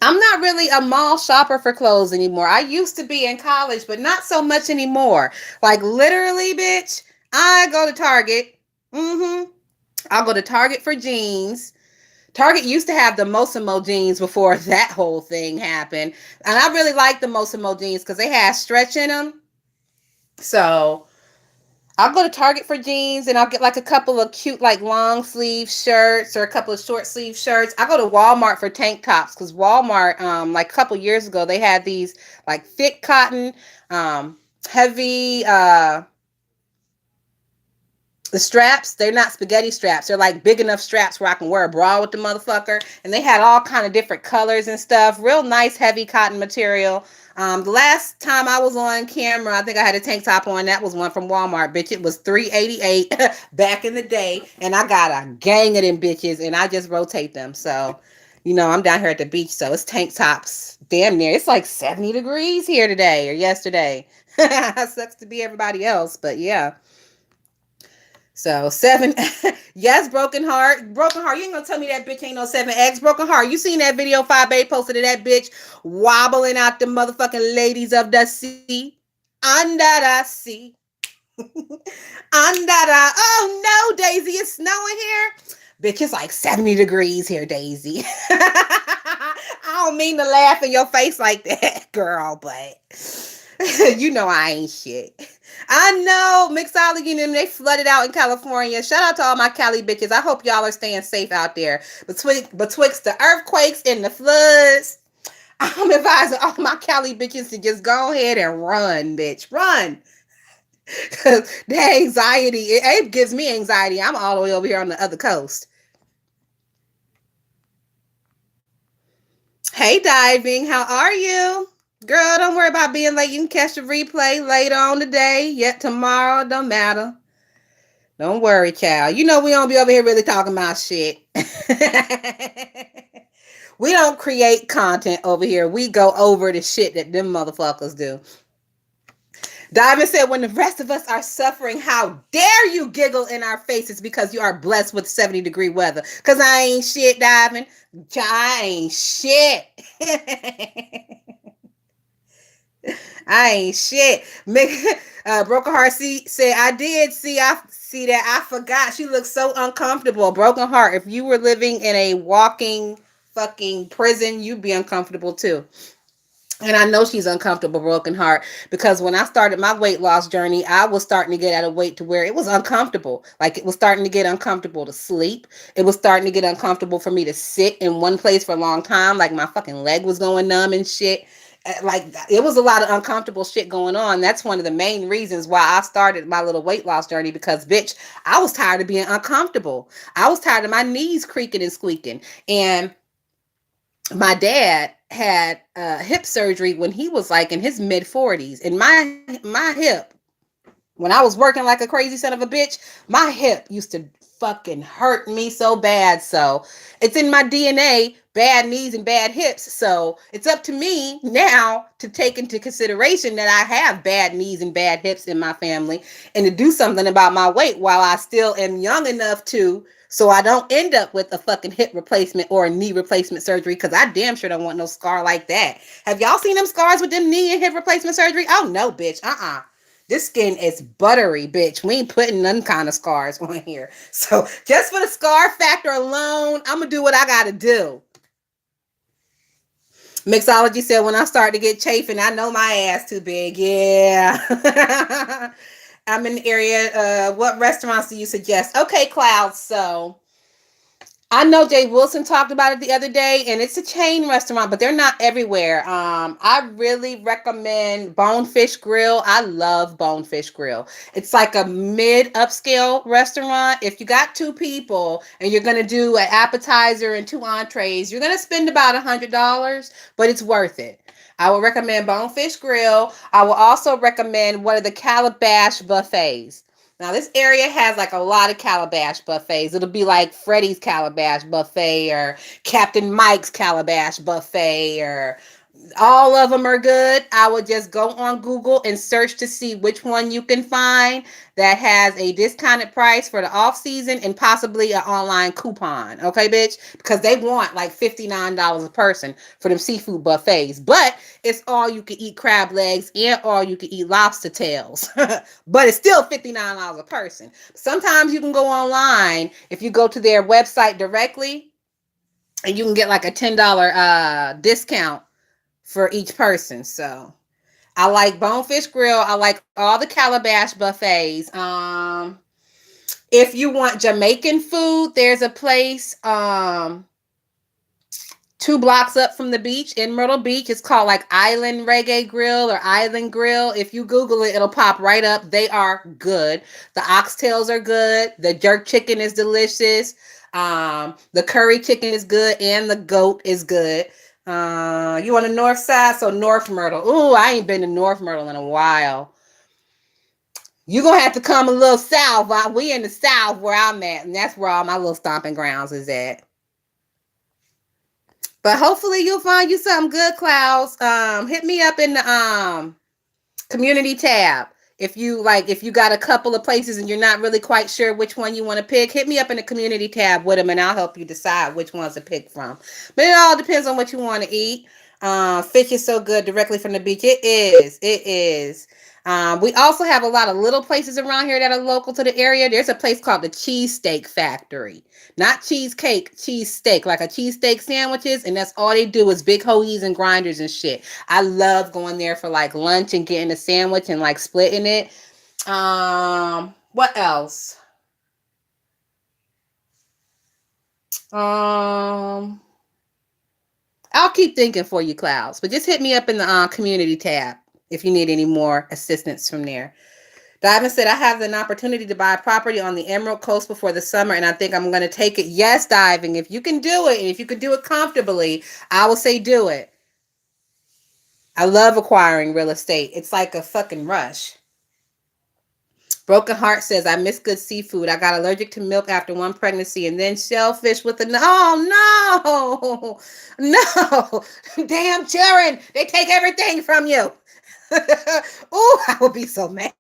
I'm not really a mall shopper for clothes anymore. I used to be in college, but not so much anymore. Like literally, bitch, I go to Target. I'll go to Target for jeans. Target used to have the Mosimo jeans before that whole thing happened. And I really like the Mosimo jeans because they had stretch in them. So I'll go to Target for jeans and I'll get like a couple of cute like long sleeve shirts or a couple of short sleeve shirts. I go to Walmart for tank tops because Walmart, like a couple years ago, they had these like thick cotton, um, heavy, the straps, they're not spaghetti straps. They're like big enough straps where I can wear a bra with the motherfucker. And they had all kind of different colors and stuff. Real nice, heavy cotton material. The last time I was on camera, I think I had a tank top on. That was one from Walmart, bitch. It was $3.88 back in the day. And I got a gang of them bitches and I just rotate them. So, I'm down here at the beach. So it's tank tops. Damn near. It's like 70 degrees here today or yesterday. Sucks to be everybody else. But yeah. So seven, yes, broken heart. Broken heart. You ain't gonna tell me that bitch ain't no 7X. Broken heart. You seen that video 5A posted of that bitch wobbling out the motherfucking ladies of the sea. Under the sea. Under the, oh no, Daisy, it's snowing here. Bitch, it's like 70 degrees here, Daisy. I don't mean to laugh in your face like that, girl, but I ain't shit. I know mixology and them, they flooded out in California. Shout out to all my Cali bitches. I hope y'all are staying safe out there. Betwixt the earthquakes and the floods, I'm advising all my Cali bitches to just go ahead and run, bitch. Run. Because the anxiety, it gives me anxiety. I'm all the way over here on the other coast. Hey, Diving, how are you? Girl, don't worry about being late. You can catch the replay later on today. Yet tomorrow, don't matter. Don't worry, child. We don't be over here really talking about shit. We don't create content over here. We go over the shit that them motherfuckers do. Diamond said, when the rest of us are suffering, how dare you giggle in our faces because you are blessed with 70-degree weather? Because I ain't shit, Diamond. I ain't shit. I ain't shit. Broken Heart said, I see that. I forgot. She looks so uncomfortable. Broken Heart, if you were living in a walking fucking prison, you'd be uncomfortable too. And I know she's uncomfortable, Broken Heart, because when I started my weight loss journey, I was starting to get at a weight to where it was uncomfortable. Like it was starting to get uncomfortable to sleep. It was starting to get uncomfortable for me to sit in one place for a long time. Like my fucking leg was going numb and shit. Like it was a lot of uncomfortable shit going on. That's one of the main reasons why I started my little weight loss journey, because bitch, I was tired of being uncomfortable. I was tired of my knees creaking and squeaking. And my dad had hip surgery when he was like in his mid 40s, and my hip, when I was working like a crazy son of a bitch, my hip used to fucking hurt me so bad. So it's in my DNA, bad knees and bad hips. So it's up to me now to take into consideration that I have bad knees and bad hips in my family, and to do something about my weight while I still am young enough to, so I don't end up with a fucking hip replacement or a knee replacement surgery, because I damn sure don't want no scar like that. Have y'all seen them scars with them knee and hip replacement surgery? Oh no, bitch. This skin is buttery, bitch. We ain't putting none kind of scars on here. So just for the scar factor alone, I'm going to do what I got to do. Mixology said, when I start to get chafing, I know my ass too big. Yeah. I'm in the area. What restaurants do you suggest? Okay, Cloud. So I know Jay Wilson talked about it the other day, and it's a chain restaurant, but they're not everywhere. I really recommend Bonefish Grill. I love Bonefish Grill. It's like a mid upscale restaurant. If you got two people and you're gonna do an appetizer and two entrees, you're gonna spend about $100, but it's worth it. I would recommend Bonefish Grill. I will also recommend one of the Calabash buffets. Now, this area has like a lot of Calabash buffets. It'll be like Freddy's Calabash buffet or Captain Mike's Calabash buffet, or all of them are good. I would just go on Google and search to see which one you can find that has a discounted price for the off season and possibly an online coupon. Okay, bitch? Because they want like $59 a person for them seafood buffets. But it's all you can eat crab legs and all you can eat lobster tails. But it's still $59 a person. Sometimes you can go online if you go to their website directly, and you can get like a $10 discount for each person. So I like Bonefish Grill. I like all the Calabash buffets. If you want Jamaican food, there's a place 2 blocks up from the beach in Myrtle Beach. It's called like Island Reggae Grill or Island Grill. If you Google it, it'll pop right up. They are good. The oxtails are good. The jerk chicken is delicious. The curry chicken is good, and the goat is good. You on the north side, so North Myrtle. Ooh, I ain't been to North Myrtle in a while. You're gonna have to come a little south. We in the south where I'm at, and that's where all my little stomping grounds is at. But hopefully you'll find you something good, Klaus. Hit me up in the community tab. If you got a couple of places and you're not really quite sure which one you want to pick, hit me up in the community tab with them and I'll help you decide which ones to pick from. But it all depends on what you want to eat. Fish is so good directly from the beach. It is. It is. We also have a lot of little places around here that are local to the area. There's a place called the Cheesesteak Factory. Not cheesecake, cheesesteak, like a cheesesteak sandwiches. And that's all they do is big hoagies and grinders and shit. I love going there for like lunch and getting a sandwich and like splitting it. What else? I'll keep thinking for you, Clouds, but just hit me up in the community tab if you need any more assistance from there. Diamond said, I have an opportunity to buy a property on the Emerald Coast before the summer, and I think I'm going to take it. Yes, Diving, if you can do it, and if you can do it comfortably, I will say do it. I love acquiring real estate. It's like a fucking rush. Broken Heart says, I miss good seafood. I got allergic to milk after one pregnancy and then shellfish with the... Oh, no. No. Damn, children. They take everything from you. Oh, I will be so mad.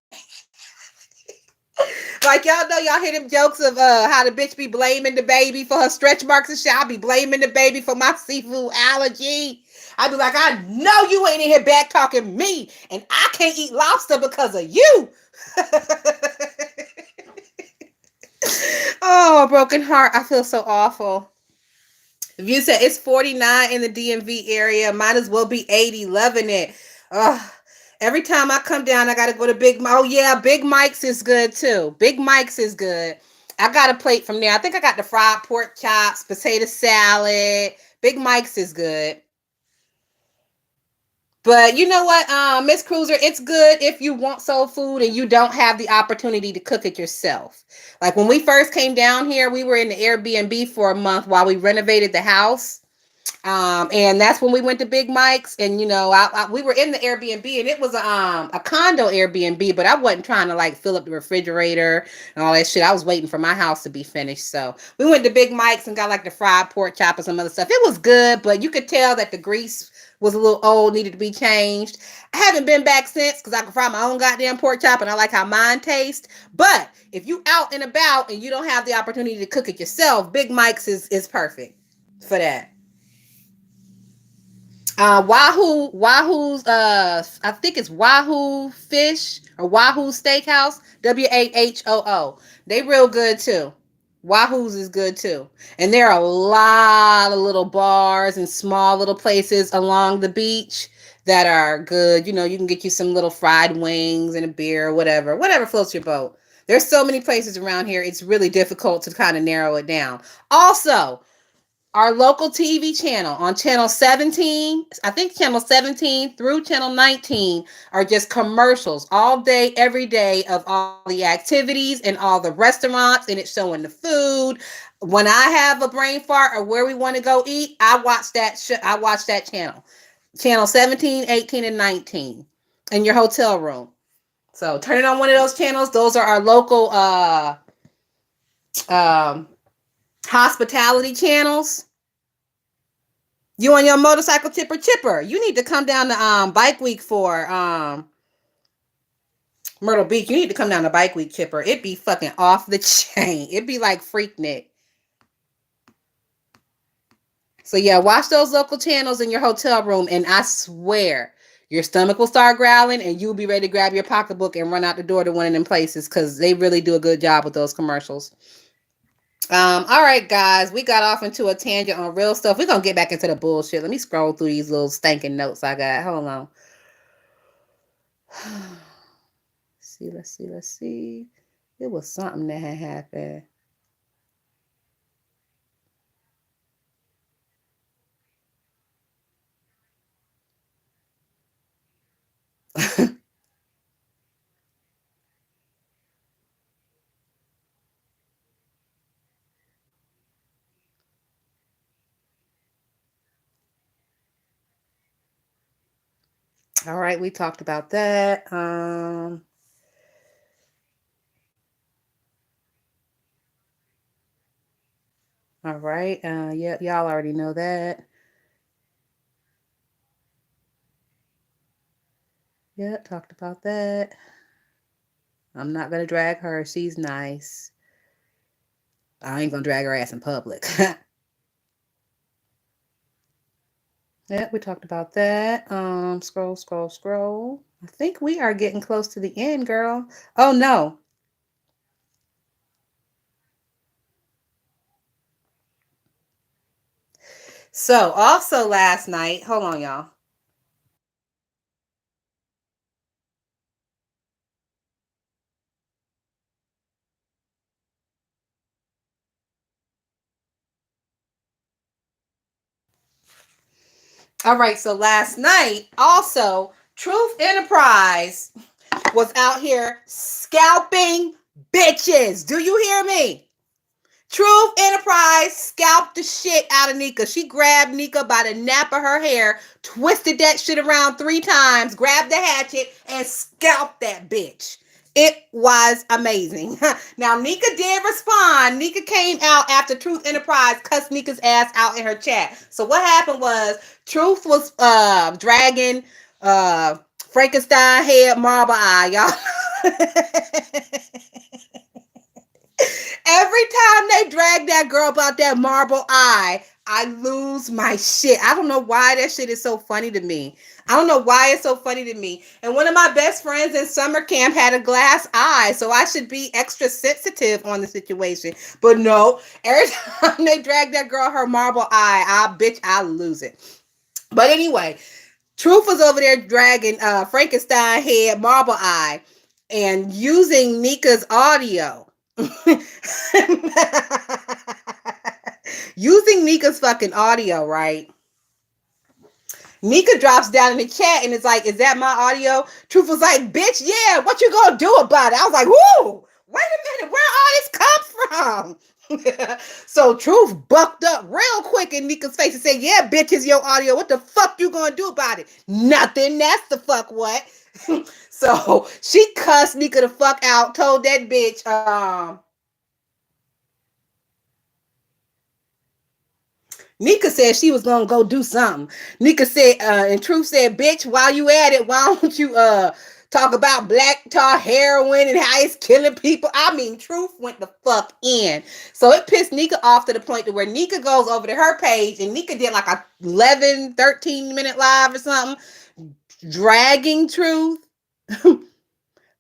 Like, y'all know, y'all hear them jokes of how the bitch be blaming the baby for her stretch marks and shit. I'll be blaming the baby for my seafood allergy. I'd be like, I know you ain't in here back talking me, and I can't eat lobster because of you. Oh, broken heart. I feel so awful. If you said it's 49 in the DMV area, might as well be 80. Loving it. Every time I come down, I got to go to Big Mike. Oh, yeah, Big Mike's is good, too. Big Mike's is good. I got a plate from there. I think I got the fried pork chops, potato salad. Big Mike's is good. But you know what, Miss Cruiser, it's good if you want soul food and you don't have the opportunity to cook it yourself. Like when we first came down here, we were in the Airbnb for a month while we renovated the house. And that's when we went to Big Mike's, and you know, we were in the Airbnb, and it was a condo Airbnb, but I wasn't trying to like fill up the refrigerator and all that shit. I was waiting for my house to be finished. So we went to Big Mike's and got like the fried pork chop and some other stuff. It was good, but you could tell that the grease was a little old, needed to be changed. I haven't been back since because I can fry my own goddamn pork chop and I like how mine tastes. But if you out and about and you don't have the opportunity to cook it yourself, Big Mike's is perfect for that. Wahoo's I think it's Wahoo Fish or Wahoo Steakhouse, Wahoo. They real good too. Wahoo's is good too. And there are a lot of little bars and small little places along the beach that are good. You know, you can get you some little fried wings and a beer or whatever floats your boat. There's so many places around here. It's really difficult to kind of narrow it down. Also, our local TV channel on channel 17, I think channel 17 through channel 19 are just commercials all day, every day of all the activities and all the restaurants, and it's showing the food. When I have a brain fart or where we want to go eat, I watch that channel. Channel 17, 18, and 19 in your hotel room. So turn it on one of those channels. Those are our local hospitality channels. You on your motorcycle chipper. You need to come down to Bike Week for Myrtle Beach. You need to come down to Bike Week, Chipper. It'd be fucking off the chain. It'd be like Freaknik. So yeah, watch those local channels in your hotel room, and I swear your stomach will start growling and you'll be ready to grab your pocketbook and run out the door to one of them places because they really do a good job with those commercials. All right, guys, we got off into a tangent on real stuff. We're gonna get back into the bullshit. Let me scroll through these little stinking notes I got. Hold on. Let's see. It was something that had happened. All right, we talked about that. All right. Yeah, y'all already know that. Yeah, talked about that. I'm not gonna drag her. She's nice. I ain't gonna drag her ass in public. Yeah, we talked about that. Scroll. I think we are getting close to the end, girl. Oh no. So also last night, hold on, y'all. All right, so last night, also, Truth Enterprise was out here scalping bitches. Do you hear me? Truth Enterprise scalped the shit out of Nika. She grabbed Nika by the nape of her hair, twisted that shit around 3 times, grabbed the hatchet, and scalped that bitch. It was amazing. Now, Nika did respond. Nika came out after Truth Enterprise cussed Nika's ass out in her chat. So what happened was Truth was dragging Frankenstein head marble eye, y'all. Every time they drag that girl about that marble eye, I lose my shit. I don't know why that shit is so funny to me. I don't know why it's so funny to me. And one of my best friends in summer camp had a glass eye, so I should be extra sensitive on the situation. But no, every time they drag that girl her marble eye, I lose it. But anyway, Truth was over there dragging Frankenstein head marble eye and using Nika's audio. Using Nika's fucking audio, right? Nika drops down in the chat and it's like, is that my audio? Truth was like, bitch, yeah, what you gonna do about it? I was like, whoo, wait a minute, where all this come from? So Truth bucked up real quick in Nika's face and said, yeah, bitch, is your audio. What the fuck you gonna do about it? Nothing. That's the fuck what. So she cussed Nika the fuck out, told that bitch, Nika said she was gonna go do something. Nika said, and Truth said, bitch, while you at it, why don't you talk about black tar heroin and how it's killing people? I mean, Truth went the fuck in. So it pissed Nika off to the point to where Nika goes over to her page and Nika did like a 11, 13-minute live or something, dragging Truth.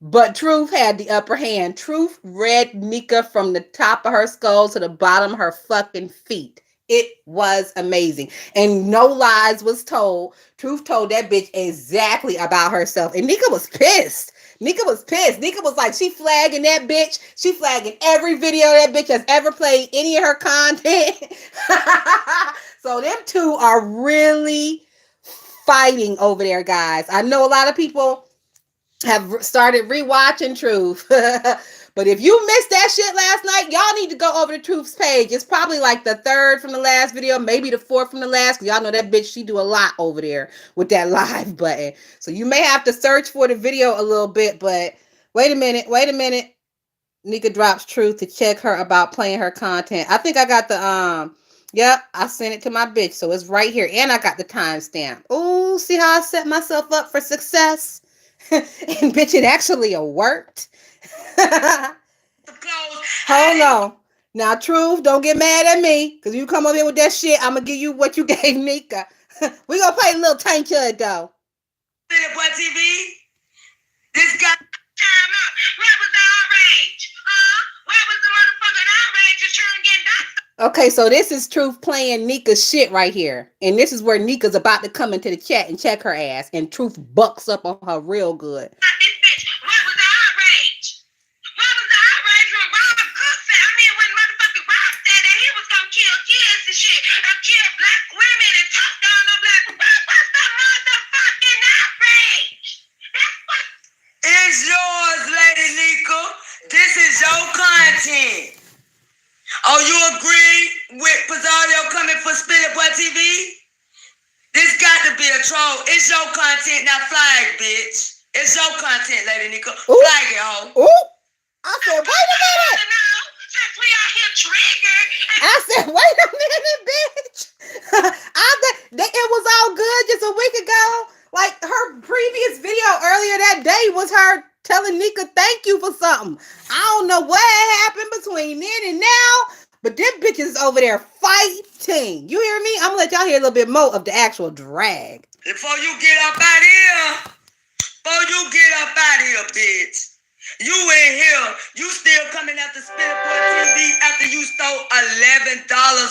But Truth had the upper hand. Truth read Nika from the top of her skull to the bottom of her fucking feet. It was amazing. And no lies was told. Truth told that bitch exactly about herself. And Nika was pissed. Nika was pissed. Nika was like, she flagging that bitch. She flagging every video that bitch has ever played, any of her content. So them two are really fighting over there, guys. I know a lot of people have started rewatching Truth. But if you missed that shit last night, y'all need to go over to Truth's page. It's probably like the third from the last video, maybe the fourth from the last. Cause y'all know that bitch, she do a lot over there with that live button. So you may have to search for the video a little bit, but wait a minute. Nika drops Truth to check her about playing her content. I think I got the yep, I sent it to my bitch. So it's right here. And I got the timestamp. Oh, see how I set myself up for success? And bitch, it actually worked. Hold on. Now, Truth, don't get mad at me. Because you come up here with that shit, I'm going to give you what you gave Nika. We going to play a little Tank Chud, though. Boy TV, this guy time out. What was the outrage? Where was the motherfucking outrage to turn getting done? Okay, so this is Truth playing Nika's shit right here. And this is where Nika's about to come into the chat and check her ass. And Truth bucks up on her real good. This bitch, where was the outrage? Where was the outrage when Rob Cook said, I mean, when motherfucking Rob said that he was gonna kill kids and shit, and kill black women and talk down on black. What's the motherfucking outrage? That's what. It's yours, Lady Nika. This is your content. Oh, you agree with Pizarro coming for Spillet Boy TV? This got to be a troll. It's your content, not flag, bitch. It's your content, Lady Nika. Flag it, ho. Ooh. I said, wait a minute. Since we out here triggered. I said, wait a minute, bitch. It was all good just a week ago. Like, her previous video earlier that day was her telling Nika thank you for something. I don't know what happened between then and now, but them bitches over there fighting. You hear me? I'm gonna let y'all hear a little bit more of the actual drag. Before you get up out here, bitch. You in here, you still coming after Spinning Boy TV after you stole $11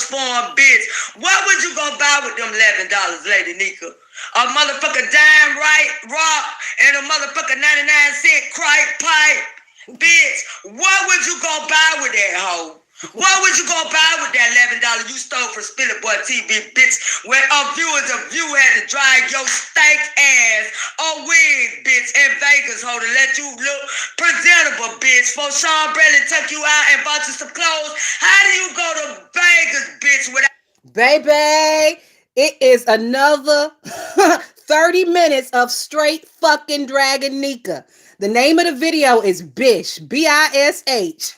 from a bitch. What would you go buy with them $11, Lady Nika? A motherfucker dime right rock and a motherfucker 99-cent crack pipe. Bitch, what would you go buy with that hoe? What would you go buy with that $11 you stole from Spillet Boy TV, bitch? When you had to drag your stank ass a wig, bitch, in Vegas, ho, to let you look presentable, bitch. For Sean Bradley took you out and bought you some clothes. How do you go to Vegas, bitch, without... Baby, it is another 30 minutes of straight fucking dragging Nika. The name of the video is Bish, B-I-S-H.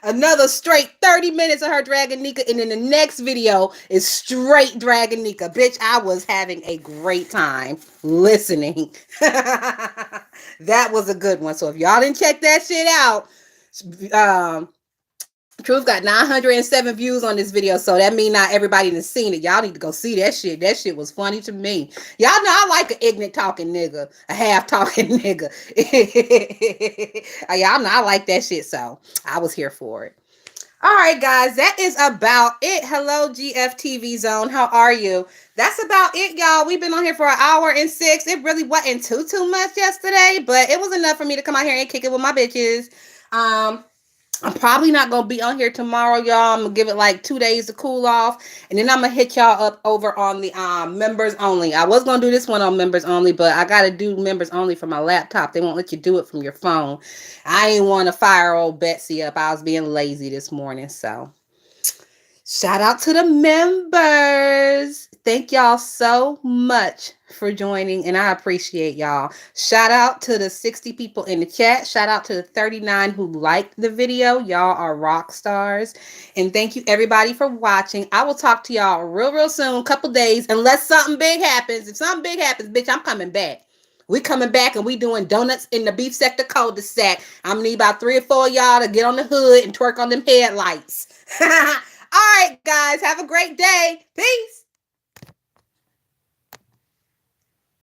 Another straight 30 minutes of her dragging Nika. And then the next video is straight dragging Nika. Bitch, I was having a great time listening. That was a good one. So if y'all didn't check that shit out, Truth got 907 views on this video, so that means not everybody has seen it. Y'all need to go see that shit. That shit was funny to me. Y'all know I like an ignorant talking nigga, a half talking nigga. Y'all know I like that shit, so I was here for it. All right, guys, that is about it. Hello, GFTV Zone. How are you? That's about it, y'all. We've been on here for an hour and 6. It really wasn't too much yesterday, but it was enough for me to come out here and kick it with my bitches. I'm probably not going to be on here tomorrow, y'all. I'm going to give it like 2 days to cool off. And then I'm going to hit y'all up over on the members only. I was going to do this one on members only, but I got to do members only for my laptop. They won't let you do it from your phone. I ain't want to fire old Betsy up. I was being lazy this morning, so... Shout out to the members. Thank y'all so much for joining, and I appreciate y'all. Shout out to the 60 people in the chat. Shout out to the 39 who liked the video. Y'all are rock stars. And thank you everybody for watching. I will talk to y'all real soon, couple days, unless something big happens. If something big happens, bitch, I'm coming back. We coming back and we doing donuts in the beef sector cul-de-sac. I'm gonna need about 3 or 4 of y'all to get on the hood and twerk on them headlights. All right, guys, have a great day. Peace.